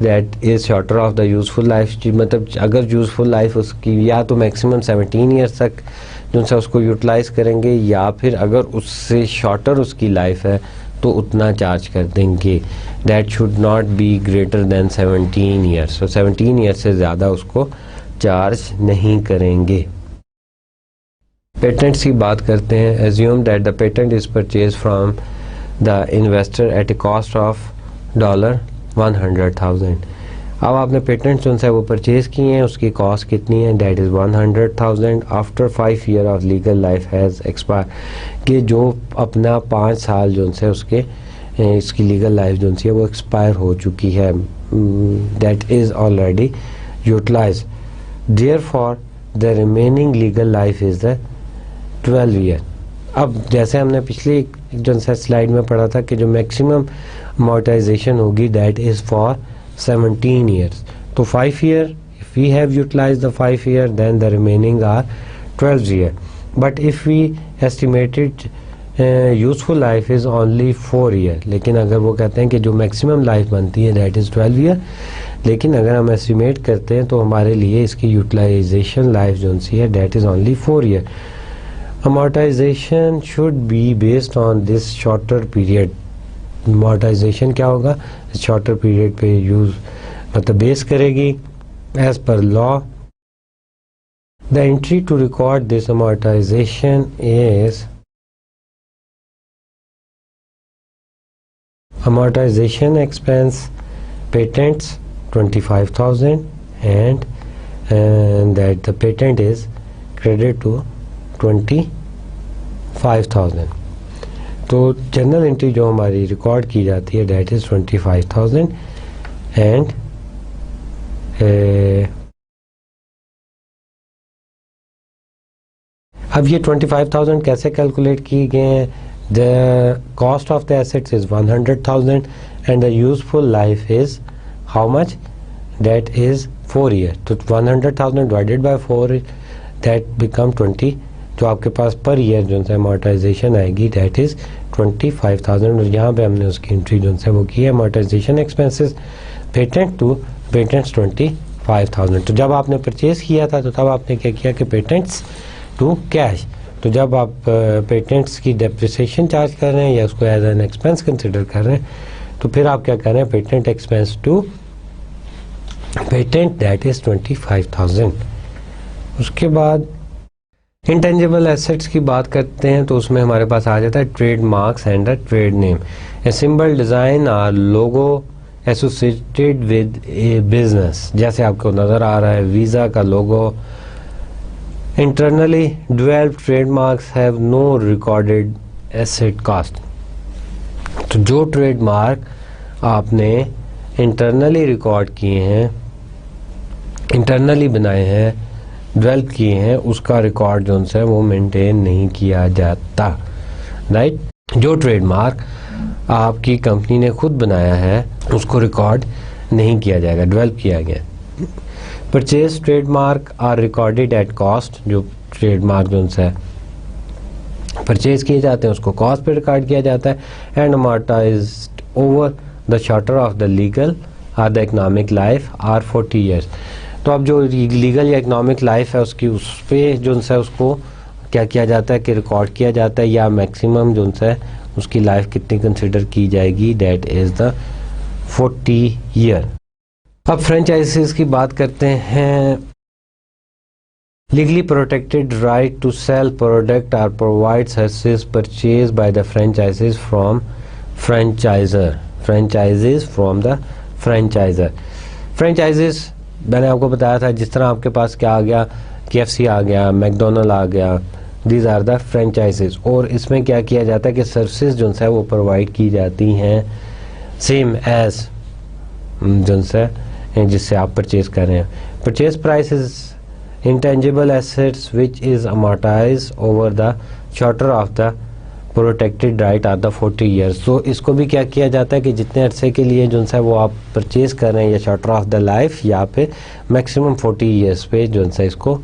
that is shorter of the useful life. मतलब अगर यूजफुल लाइफ उसकी या तो मैक्सिमम 17 ईयर्स तक जो सा उसको यूटिलाइज़ करेंगे या फिर अगर उससे शॉर्टर उसकी लाइफ है तो उतना चार्ज कर देंगे. That should not be greater than 17 years. तो 17 ईयर्स से ज़्यादा उसको चार्ज नहीं करेंगे. पेटेंट्स की बात करते हैं. Assume that the patent is purchase from the investor at a cost of $100,000. अब आपने पेटेंट जो है वो परचेज़ किए हैं, उसकी कॉस्ट कितनी है, that is 100,000. After 5 year of legal life has expire. कि जो अपना 5 साल जो है उसके इसकी लीगल लाइफ जो है वो एक्सपायर हो चुकी है, that is already utilize. Therefore the remaining legal life is the 12 year. अब जैसे हमने पिछली जो स्लाइड में पढ़ा था कि जो मैक्सिमम अमोर्टाइजेशन होगी दैट इज़ फॉर 17 years. तो 5 year, if we have utilized the 5 year, then the remaining are 12 year. But if we estimated useful life is only 4 year, लेकिन अगर वो कहते हैं कि जो मैक्सिमम लाइफ बनती है दैट इज़ 12 ईयर, लेकिन अगर हम एस्टिमेट करते हैं तो हमारे लिए इसकी यूटिलाइजेशन लाइफ जो सी है that is only 4 year. Amortization should be based on this shorter period. Amortization क्या होगा, शॉर्टर पीरियड पे यूज़ मतलब बेस करेगी as per law. The entry to record this amortization is amortization expense patents 25,000 and that the patent is credited to 25,000। तो जनरल एंट्री जो हमारी रिकॉर्ड की जाती है दैट इज़ 25,000 एंड अब ये 25,000 कैसे कैलकुलेट की गए हैं। The cost of the assets is 100,000 and the useful life is how much? That is 4 years. तो 100,000 divided by 4 that become 20, जो आपके पास पर ईयर जो है अमोर्टाइजेशन आएगी दैट इज़ 25,000। और यहाँ पे हमने उसकी एंट्री जो है वो की है amortization expenses patent to patents 25,000। तो जब आपने परचेज किया था तो तब आपने क्या किया कि पेटेंट्स टू कैश। तो जब आप पेटेंट्स की डेप्रिसिएशन चार्ज कर रहे हैं या उसको एज एन एक्सपेंस कंसिडर कर रहे हैं तो फिर आप क्या कर रहे हैं patent expense to patent that is 25,000। उसके बाद इंटेंजिबल एसेट्स की बात करते हैं तो उसमें हमारे पास आ जाता है trade marks and a trade name, a symbol, design और लोगो एसोसिएटेड विद ए बिजनेस। जैसे आपको नज़र आ रहा है वीज़ा का लोगो। Internally developed trademarks have no recorded asset cost। तो जो ट्रेडमार्क आपने इंटरनली रिकॉर्ड किए हैं, इंटरनली बनाए हैं, डेवलप किए हैं, उसका रिकॉर्ड जो है वो मेंटेन नहीं किया जाता, राइट। जो ट्रेडमार्क आपकी कंपनी ने खुद बनाया है उसको रिकॉर्ड नहीं किया जाएगा, डेवलप किया गया। Purchase trademark are recorded at cost. जो ट्रेडमार्क जो है परचेज किए जाते हैं उसको कॉस्ट पे रिकॉर्ड किया जाता है। And amortized over the shorter of the legal or the economic life or 40 years. तो अब जो लीगल या इकोनॉमिक लाइफ है उसकी उस पर जो है उसको क्या किया जाता है कि रिकॉर्ड किया जाता है, या मैक्सिमम जो है उसकी लाइफ कितनी कंसिडर की जाएगी दैट इज़ द 40 ईयर। अब फ्रेंचाइजीज की बात करते हैं। Legally protected right to sell product और provide services purchase by the franchisees from franchisor. Franchisees from the franchisor. Franchisees मैंने आपको बताया था जिस तरह आपके पास क्या आ गया, KFC आ गया, मैकडोनल्ड आ गया, दीज आर द फ्रेंचाइजीज। और इसमें क्या किया जाता है कि सर्विसेज जो है वो प्रोवाइड की जाती हैं सेम एज जो है जिससे आप परचेज कर रहे हैं। Purchase price is intangible assets which is amortize over the shorter of the protected right or the 40 years. तो इसको भी क्या किया जाता है कि जितने अरसे के लिए जो है वो आप परचेज कर रहे हैं या चार्टर ऑफ द लाइफ या पे मैक्सिमम 40 ईयर्स पे जो है इसको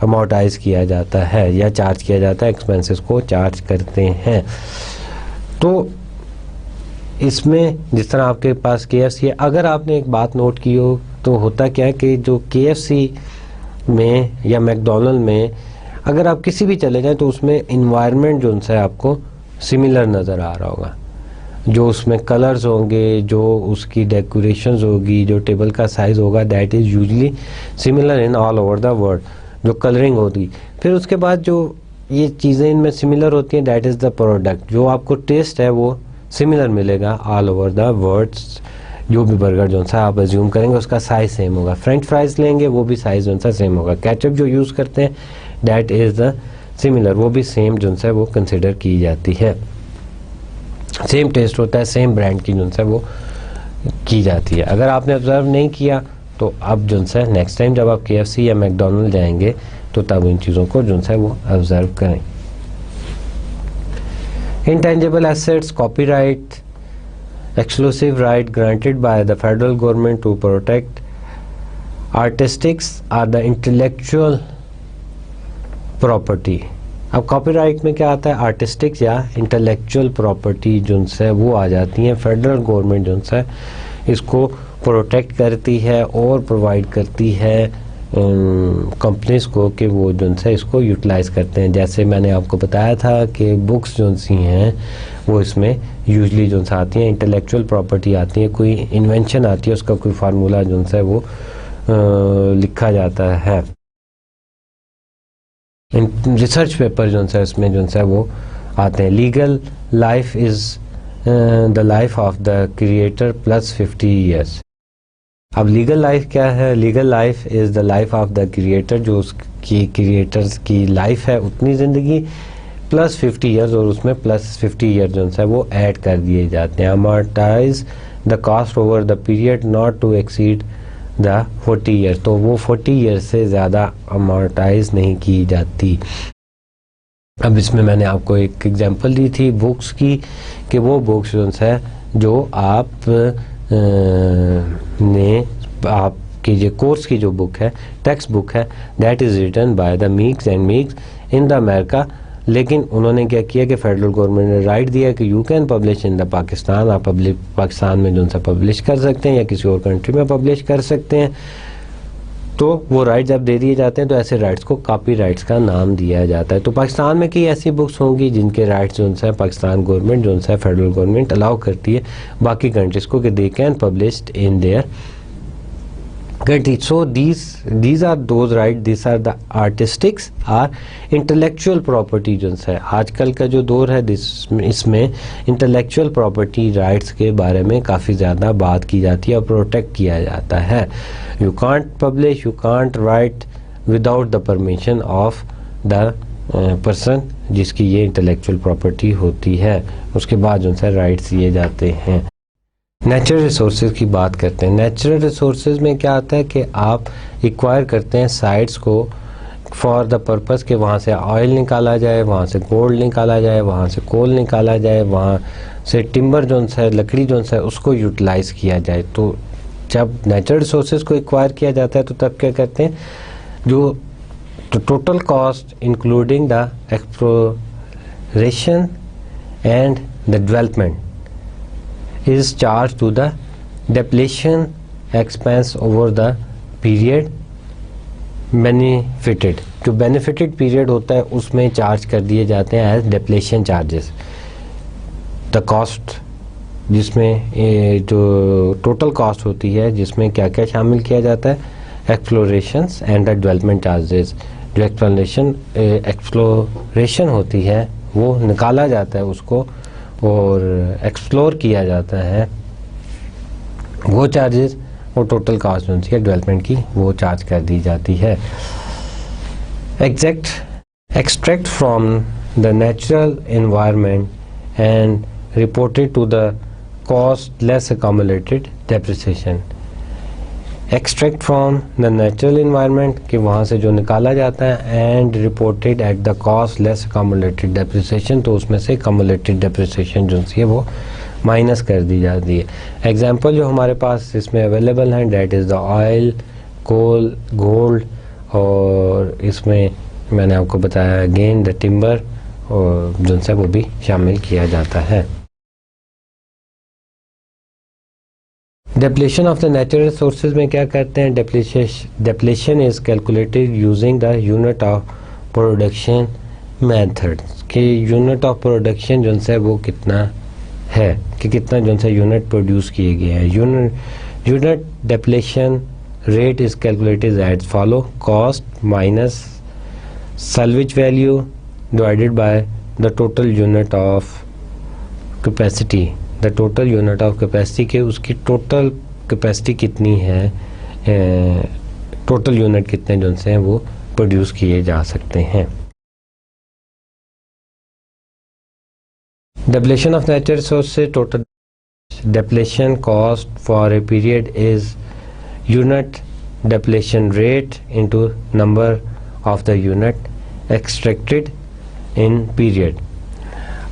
अमोर्टाइज किया जाता है या चार्ज किया जाता है, एक्सपेंसेस को चार्ज करते हैं। तो इसमें जिस तरह आपके पास KFC है, अगर आपने एक बात नोट की हो तो होता क्या है कि जो KFC में या मैकडोनल्ड में अगर आप किसी भी चले जाएं तो उसमें इन्वायरमेंट जो है आपको सिमिलर नज़र आ रहा होगा। जो उसमें कलर्स होंगे, जो उसकी डेकोरेशंस होगी, जो टेबल का साइज़ होगा that is usually similar in all over the world. जो कलरिंग होगी, फिर उसके बाद जो ये चीज़ें इनमें सिमिलर होती हैं दैट इज़ द प्रोडक्ट। जो आपको टेस्ट है वो सिमिलर मिलेगा ऑल ओवर द वर्ड्स। जो भी बर्गर जो सा आप एज्यूम करेंगे उसका साइज़ सेम होगा। फ्रेंच फ्राइज़ लेंगे वो भी साइज़ जो सा सेम होगा। केचप जो यूज़ करते हैं दैट इज़ द सिमिलर, वो भी सेम जो है वो कंसिडर की जाती है। सेम टेस्ट होता है, सेम ब्रांड की जो है वो की जाती है। अगर आपने ऑब्ज़र्व नहीं किया तो अब जो है नेक्स्ट टाइम जब आप KFC या मैकडोनल्ड जाएंगे तो तब इन चीज़ों को जो है वो ऑब्ज़र्व करें। Intangible assets, copyright, exclusive right granted by the federal government to protect artistics are the intellectual property अब कॉपीराइट में क्या आता है, आर्टिस्टिक या इंटेलेक्चुअल प्रॉपर्टी जो है वो आ जाती हैं। फेडरल गवर्नमेंट जो है इसको प्रोटेक्ट करती है और प्रोवाइड करती है कंपनीज को कि वो जो है इसको यूटिलाइज़ करते हैं। जैसे मैंने आपको बताया था कि बुक्स जो सी हैं वो इसमें यूजली जो आती हैं, इंटेलेक्चुअल प्रॉपर्टी आती है, कोई इन्वेंशन आती है, उसका कोई फार्मूला जो है वो लिखा जाता है। रिसर्च पेपर जो है इसमें जो है वो आते हैं। Legal life is the life of the creator plus 50 years. अब लीगल लाइफ क्या है, legal life is the life of the creator, जो उसकी क्रिएटर्स की लाइफ है उतनी ज़िंदगी प्लस 50 ईयर्स, और उसमें प्लस 50 ईयर जो है वो ऐड कर दिए जाते हैं। Amortize the cost over the period not to exceed the 40 year, तो वो 40 ईयर से ज़्यादा अमोर्टाइज नहीं की जाती। अब इसमें मैंने आपको एक एग्जांपल दी थी बुक्स की कि वो बुक्स जो है जो आप आपकी जो कोर्स की जो बुक है, टेक्स्ट बुक है, that is written by the Meeks and Meeks in the America. लेकिन उन्होंने क्या किया कि फेडरल गवर्नमेंट ने राइट दिया कि you can publish in the Pakistan, आप पाकिस्तान में जो सा पब्लिश कर सकते हैं या किसी और कंट्री में पब्लिश कर सकते हैं। तो वो राइट्स जब दे दिए जाते हैं तो ऐसे राइट्स को कॉपी राइट्स का नाम दिया जाता है। तो पाकिस्तान में कई ऐसी बुक्स होंगी जिनके राइट्स जो है पाकिस्तान गवर्नमेंट जो है फेडरल गवर्नमेंट अलाउ करती है बाकी कंट्रीज़ को कि they can published in their country. So these are those right, this are the artistics are intellectual property जो है आजकल का जो दौर है इसमें इंटेलेक्चुअल प्रॉपर्टी राइट्स के बारे में काफ़ी ज़्यादा बात की जाती है और प्रोटेक्ट किया जाता है। You can't publish, you can't right without the permission of the person जिसकी ये इंटेलेक्चुअल प्रॉपर्टी होती है, उसके बाद जो है राइट्स दिए जाते हैं। नेचुरल रिसोर्सेज की बात करते हैं। नेचुरल रिसोर्सेज में क्या आता है कि आप एक्वायर करते हैं साइट्स को फॉर द पर्पस कि वहाँ से ऑयल निकाला जाए, वहाँ से गोल्ड निकाला जाए, वहाँ से कोल निकाला जाए, वहाँ से टिम्बर जो है लकड़ी जो है उसको यूटिलाइज़ किया जाए। तो जब नेचुरल रिसोर्सेज को एक्वायर किया जाता है तो तब क्या करते हैं, जो total cost including the exploration and the development is charged to the depletion expense over the period benefited। जो benefited period होता है उसमें चार्ज कर दिए जाते हैं as depletion charges। The cost जिसमें जो टोटल कॉस्ट होती है जिसमें क्या क्या शामिल किया जाता है, explorations and the development charges. जो एक्सप्लोरेशन होती है वो निकाला जाता है उसको और एक्सप्लोर किया जाता है, वो चार्जेस और टोटल कॉस्ट जो है डेवलपमेंट की वो चार्ज कर दी जाती है। Extract from the natural environment and reported to the cost less accumulated depreciation. Extract from the natural environment कि वहाँ से जो निकाला जाता है and reported at the cost less accumulated depreciation, तो उसमें से अकोमोलेटेड डेप्रिसिएशन जो है वो माइनस कर दी जाती है। एग्जांपल जो हमारे पास इसमें अवेलेबल हैं that is the oil, coal, gold, और इसमें मैंने आपको बताया अगेन द टिम्बर और जो है वो भी शामिल किया जाता है। Depletion of the natural resources में क्या करते हैं, depletion is calculated using the unit of production method कि यूनिट ऑफ प्रोडक्शन जो है वो कितना है कि कितना जो है यूनिट प्रोड्यूस किए गए हैं। Unit depletion rate is calculated as follow, cost minus salvage value divided by the total unit of capacity. The total unit of capacity के उसकी टोटल कैपेसिटी कितनी है, टोटल यूनिट कितने जो हैं वो प्रोड्यूस किए जा सकते हैं। डेप्लीशन ऑफ नेचुरल रिसोर्स से total depletion cost for a period is unit depletion rate into number of the unit extracted in period.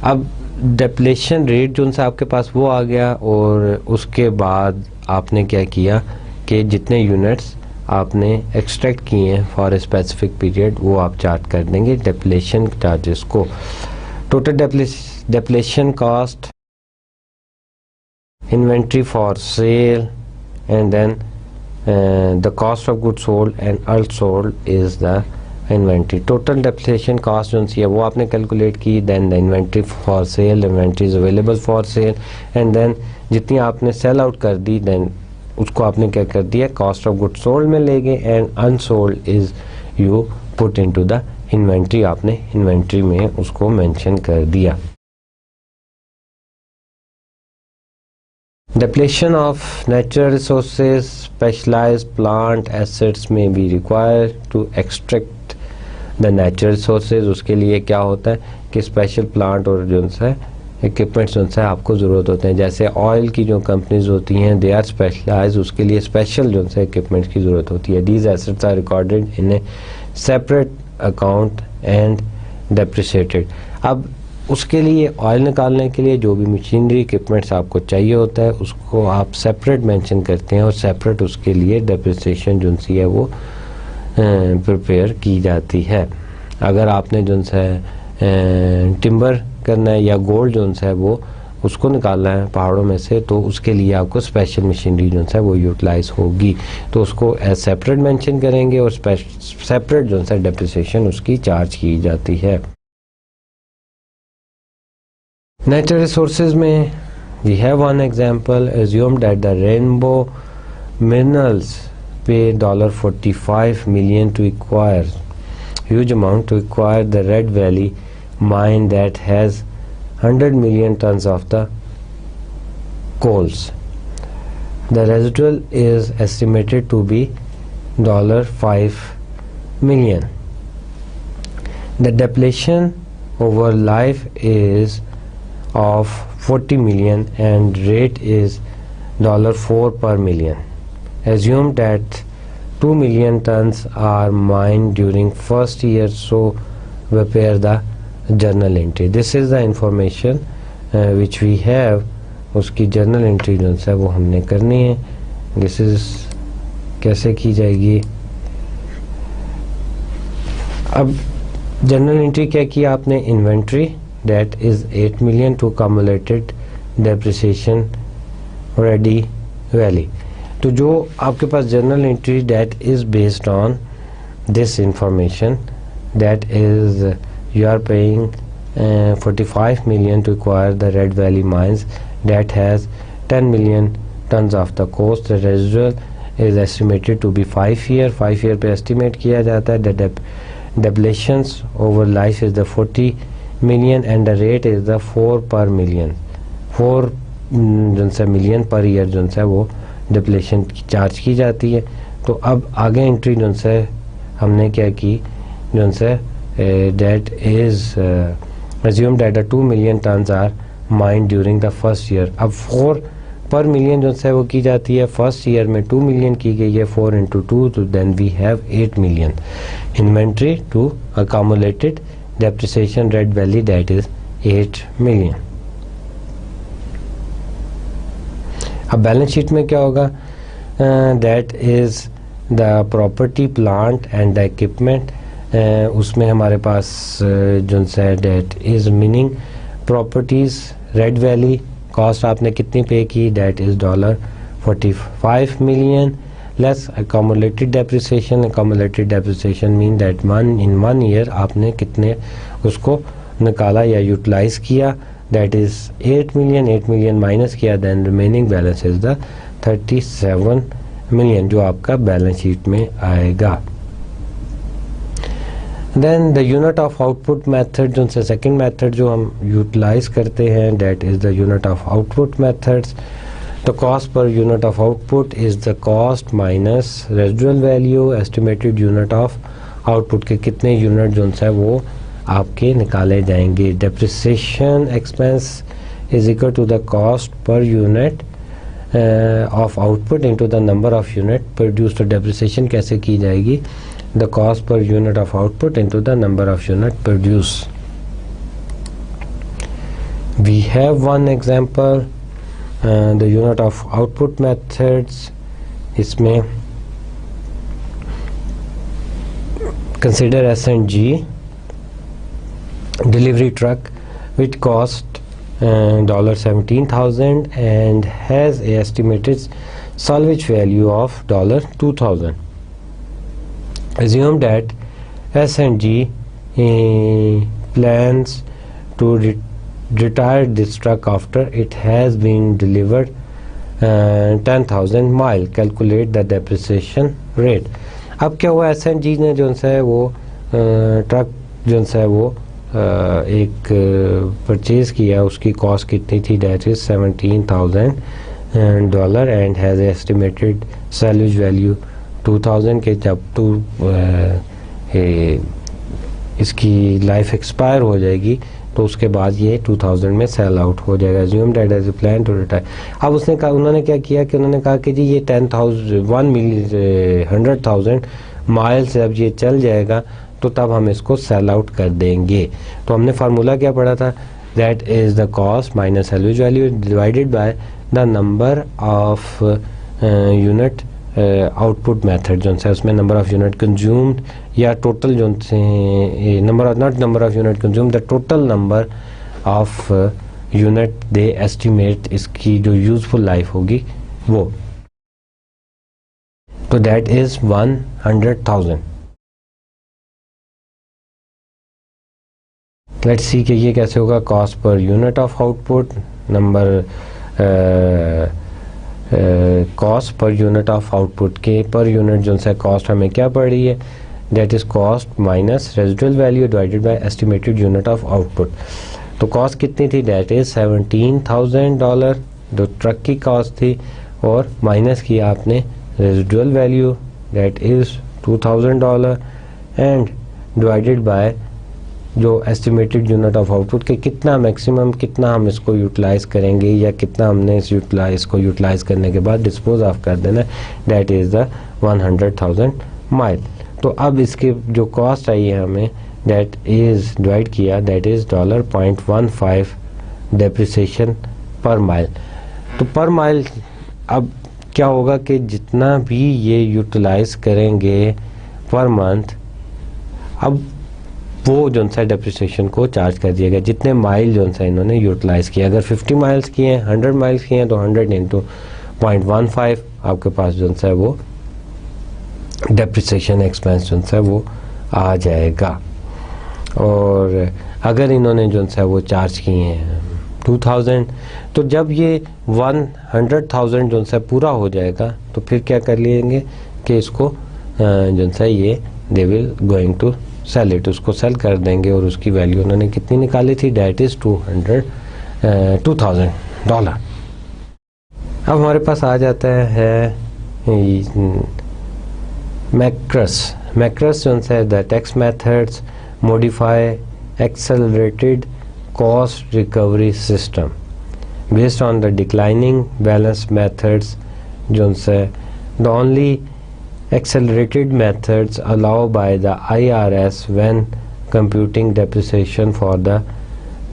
अब डेप्लीशन रेट जो सा आपके पास वो आ गया और उसके बाद आपने क्या किया कि जितने यूनिट्स आपने एक्सट्रैक्ट किए हैं फॉर ए स्पेसिफिक पीरियड, वो आप चार्ज कर देंगे डेप्लेशन चार्जेस को। Total depletion cost, inventory for sale, and then the cost of good sold and unsold is the inventory. Total depletion cost जो सी है वो आपने कैलकुलेट की, then the inventory for sale, inventory is available for sale, and then जितनी आपने सेल आउट कर दी देन उसको आपने क्या कर दिया, कॉस्ट ऑफ गुड सोल्ड में ले गए, and unsold is you put into the inventory, आपने इन्वेंट्री में उसको मेंशन कर दिया। Depletion of natural resources, specialized plant assets may be required to extract the natural resources। उसके लिए क्या होता है कि स्पेशल प्लांट और जो है इक्विपमेंट्स जो है आपको ज़रूरत होते हैं। जैसे ऑयल की जो कंपनीज होती हैं दे आर स्पेशलाइज, उसके लिए स्पेशल जो है इक्विपमेंट्स की ज़रूरत होती है। These assets are recorded in a separate account and depreciated. अब उसके लिए ऑयल निकालने के लिए जो भी मशीनरी इक्विपमेंट्स आपको चाहिए होता है उसको आप सेपरेट मेंशन करते हैं और सेपरेट उसके लिए डेप्रिसिएशन जो सी है वो प्रिपेयर की जाती है। अगर आपने जो है टिम्बर करना है या गोल्ड जो है वो उसको निकालना है पहाड़ों में से, तो उसके लिए आपको स्पेशल मशीनरी जो है वो यूटिलाइज होगी, तो उसको एज सेपरेट मेंशन करेंगे और सेपरेट जो है डेप्रिसिएशन उसकी चार्ज की जाती है। नेचुरल रिसोर्सेज में we have one example, assume that the Rainbow Minerals pay $45 million to acquire huge amount to acquire the Red Valley mine that has 100 million tons of the coals. The residual is estimated to be $5 million. The depletion over life is of 40 million and rate is $4 per million. Assume that 2 million tons are mined during first year, so prepare the journal entry. This is the information which we have. उसकी journal entry जो है वो हमने करनी है। This is कैसे की जाएगी? अब journal entry क्या किया आपने? Inventory that is 8 million to accumulated depreciation ready valley। तो जो आपके पास journal entry that is based on this information, that is you are paying 45 million to acquire the Red Valley mines that has 10 million tons of the cost. The residual is estimated to be 5 year पे estimate किया जाता है। The depletions over life is the 40 million and the rate is the 4 per million, 4 जो है मिलियन पर ईयर जो है वो डिप्लेशन चार्ज की जाती है। तो अब आगे एंट्री जो है हमने क्या की जो है that is assume that the 2 million tons are mined during the first year। अब 4 पर मिलियन जो है वो की जाती है, फर्स्ट ईयर में 2 मिलियन की गई है, 4 into 2 तो देन वी हैव 8 मिलियन। Inventory to accumulated depreciation Red Valley that is 8 million। अब बैलेंस शीट में क्या होगा? That is the property plant and the equipment. उसमें हमारे पास जो है that is meaning properties Red Valley cost आपने कितनी पे की? That is $45 million less accumulated depreciation। accumulated depreciation mean that in 1 year आपने कितने उसको निकाला या यूटिलाइज किया, that is 8 million। 8 million minus किया then remaining balance is the 37 million जो आपका बैलेंस शीट में आएगा। Then the unit of output method जो से सेकेंड मेथड जो हम यूटिलाइज करते हैं that is the unit of output methods. The cost per unit of output is the cost minus residual value estimated unit of output के कितने यूनिट जो है वो आपके निकाले जाएंगे। Depreciation expense is equal to the cost per unit of output into the number of unit produced। तो depreciation कैसे की जाएगी? The cost per unit of output into the number of unit produced। We have one example, the unit of output methods। इसमें consider S&G delivery truck which cost $17,000 and has a estimated salvage value of $2,000. Assume that S&G plans to retire this truck after it has been delivered 10,000 mile. Calculate the depreciation rate. अब क्या हुआ, S&G ने जो है वो ट्रक जो है वो एक परचेज़ किया, उसकी कॉस्ट कितनी थी, that is $17,000 and has estimated salvage value 2000 के जब इसकी लाइफ एक्सपायर हो जाएगी तो उसके बाद ये 2000 में सेल आउट हो जाएगा. Assume that as a plan to retire. अब उसने कहा, उन्होंने क्या किया कि उन्होंने कहा कि जी ये 100,000 माइल से अब ये चल जाएगा तो तब हम इसको सेल आउट कर देंगे. तो हमने फार्मूला क्या पढ़ा था, that is the cost minus salvage value divided by the number of unit output method जो है उसमें नंबर ऑफ यूनिट कंज्यूम्ड या टोटल जो से number of not number of unit consume the total number of unit they estimate इसकी जो यूजफुल लाइफ होगी वो. तो दैट इज 100,000. लेट्स सी कि ये कैसे होगा. Cost per unit of output number cost per unit of output के पर यूनिट जो है कॉस्ट हमें क्या पड़ रही है, that is cost minus residual value divided bye estimated unit of output. तो कॉस्ट कितनी थी, दैट इज़ $17,000 जो ट्रक की कॉस्ट थी, और माइनस किया आपने residual value that is $2,000 and divided by जो एस्टिमेटेड यूनिट ऑफ आउटपुट के कितना मैक्सिमम कितना हम इसको यूटिलाइज़ करेंगे या कितना हमने इसको यूटिलाइज़ करने के बाद डिस्पोज ऑफ कर देना, दैट इज़ द 100,000 माइल. तो अब इसके जो कॉस्ट आई है हमें दैट इज़ डिवाइड किया, that is $0.15 depreciation per mile. तो पर माइल अब क्या होगा कि जितना भी ये यूटिलाइज़ करेंगे पर मंथ, अब वो जो सा डेप्रिसिएशन को चार्ज कर दिया गया जितने माइल जो सा इन्होंने यूटिलाइज़ किया. अगर 50 माइल्स किए हैं, 100 माइल्स किए हैं तो 100 इंटू 0.15 आपके पास जो है वो डेप्रिसिएशन एक्सपेंस जो है वो आ जाएगा. और अगर इन्होंने जो है वो चार्ज किए हैं 2000, तो जब ये 100,000 जो है पूरा हो जाएगा तो फिर क्या कर लेंगे कि इसको जो है ये they will going to sell it, उसको सेल कर देंगे. और उसकी वैल्यू उन्होंने कितनी निकाली थी, डैट इज़ $2,000. अब हमारे पास आ जाता है मैक्रस जो है the tax methods modify accelerated cost recovery system based on the declining balance methods जो है the only accelerated methods allowed by the IRS when computing depreciation for the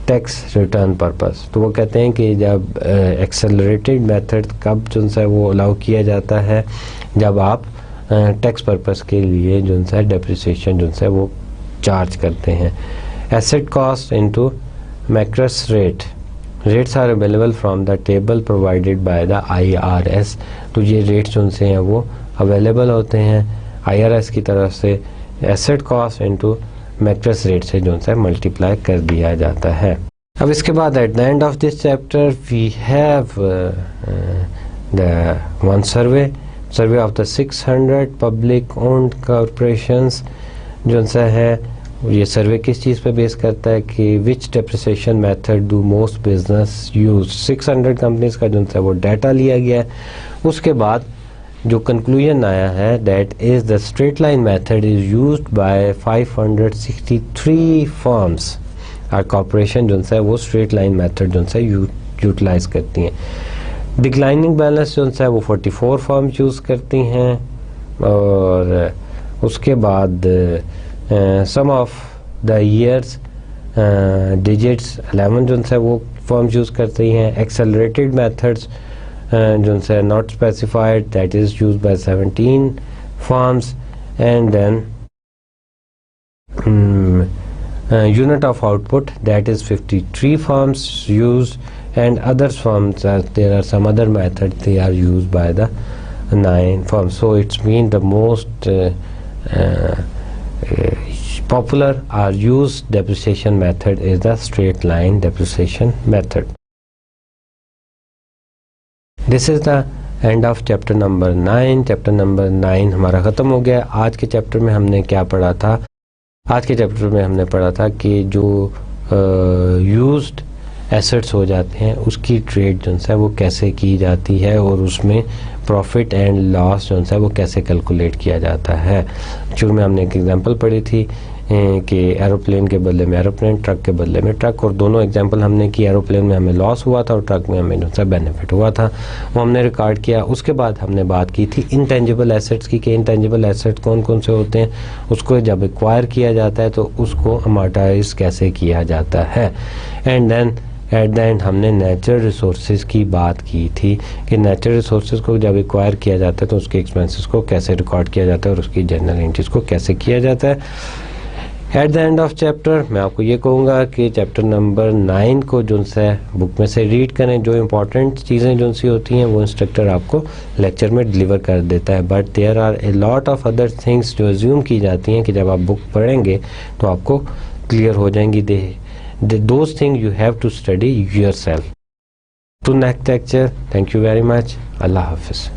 tax return purpose. तो वो कहते हैं कि जब accelerated method कब जो है वो अलाउ किया जाता है, जब आप टैक्स पर्पस के लिए जो है डेप्रिसिएशन जो है वो चार्ज करते हैं. Asset cost into MACRS rate. Rates are available from the table provided by the IRS. तो ये रेट्स जो से हैं वो अवेलेबल होते हैं IRS की तरफ से. Asset cost into MACRS rate से जो है मल्टीप्लाई कर दिया जाता है. अब इसके बाद at the end of this chapter we have the one survey of the 600 public owned corporations जो है ये सर्वे किस चीज़ पे बेस करता है कि which depreciation method do most business use. 600 companies का जो है वो डाटा लिया गया है. उसके बाद जो कंक्लूजन आया है that is the straight line method is used bye 563 firms. और कॉरपोरेशन जो है वो स्ट्रेट लाइन मेथड जो है यूटिलाइज करती हैं. डिक्लाइनिंग बैलेंस जो है वो 44 फर्म्स यूज़ करती हैं. और उसके बाद सम ऑफ द ईयर्स डिजिट्स 11 जो है वो फर्म्स यूज़ करती हैं. एक्सेलरेटेड मेथड्स जो है not specified that is used by 17 firms. And then unit of output, that is 53 forms used, and other forms, there are some other methods, they are used by the 9 forms. So it's mean the most popular or used depreciation method is the straight line depreciation method. This is the end of chapter number 9. Chapter number 9 हमारा ख़त्म हो गया. आज के चैप्टर में हमने क्या पढ़ा था? आज के चैप्टर में हमने पढ़ा था कि जो यूज्ड एसेट्स हो जाते हैं उसकी ट्रेड जो है वो कैसे की जाती है और उसमें प्रॉफिट एंड लॉस जो है वो कैसे कैलकुलेट किया जाता है. शुरू में हमने एक एग्जांपल पढ़ी थी कि एरोप्लेन के बदले में एरोप्लेन, ट्रक के बदले में ट्रक, और दोनों एग्जांपल हमने की. एरोप्लेन में हमें लॉस हुआ था और ट्रक में हमें जो सा बेनिफिट हुआ था, वो हमने रिकॉर्ड किया. उसके बाद हमने बात की थी इनटेंजिबल एसेट्स की कि इनटेंजिबल एसेट्स कौन कौन से होते हैं, उसको जब एक्वायर किया जाता है तो उसको अमॉर्टाइज कैसे किया जाता है. And then at the end हमने नेचुरल रिसोर्सेज की बात की थी कि नेचुरल रिसोर्सेज को जब एक्वायर किया जाता है तो उसके एक्सपेंसेस को कैसे रिकॉर्ड किया जाता है और उसकी जनरल एंट्रीज को कैसे किया जाता है. Eight the end of chapter मैं आपको ये कहूँगा कि चैप्टर नंबर 9 को जो है बुक में से रीड करें. जो इंपॉर्टेंट चीज़ें जो सी होती हैं वो इंस्ट्रक्टर आपको लेक्चर में डिलीवर कर देता है, but there are a lot of other things जो एज्यूम की जाती हैं कि जब आप बुक पढ़ेंगे तो आपको क्लियर हो जाएंगी. Those thing you have to study yourself. To next lecture, thank you very much. अल्लाह हाफिज़.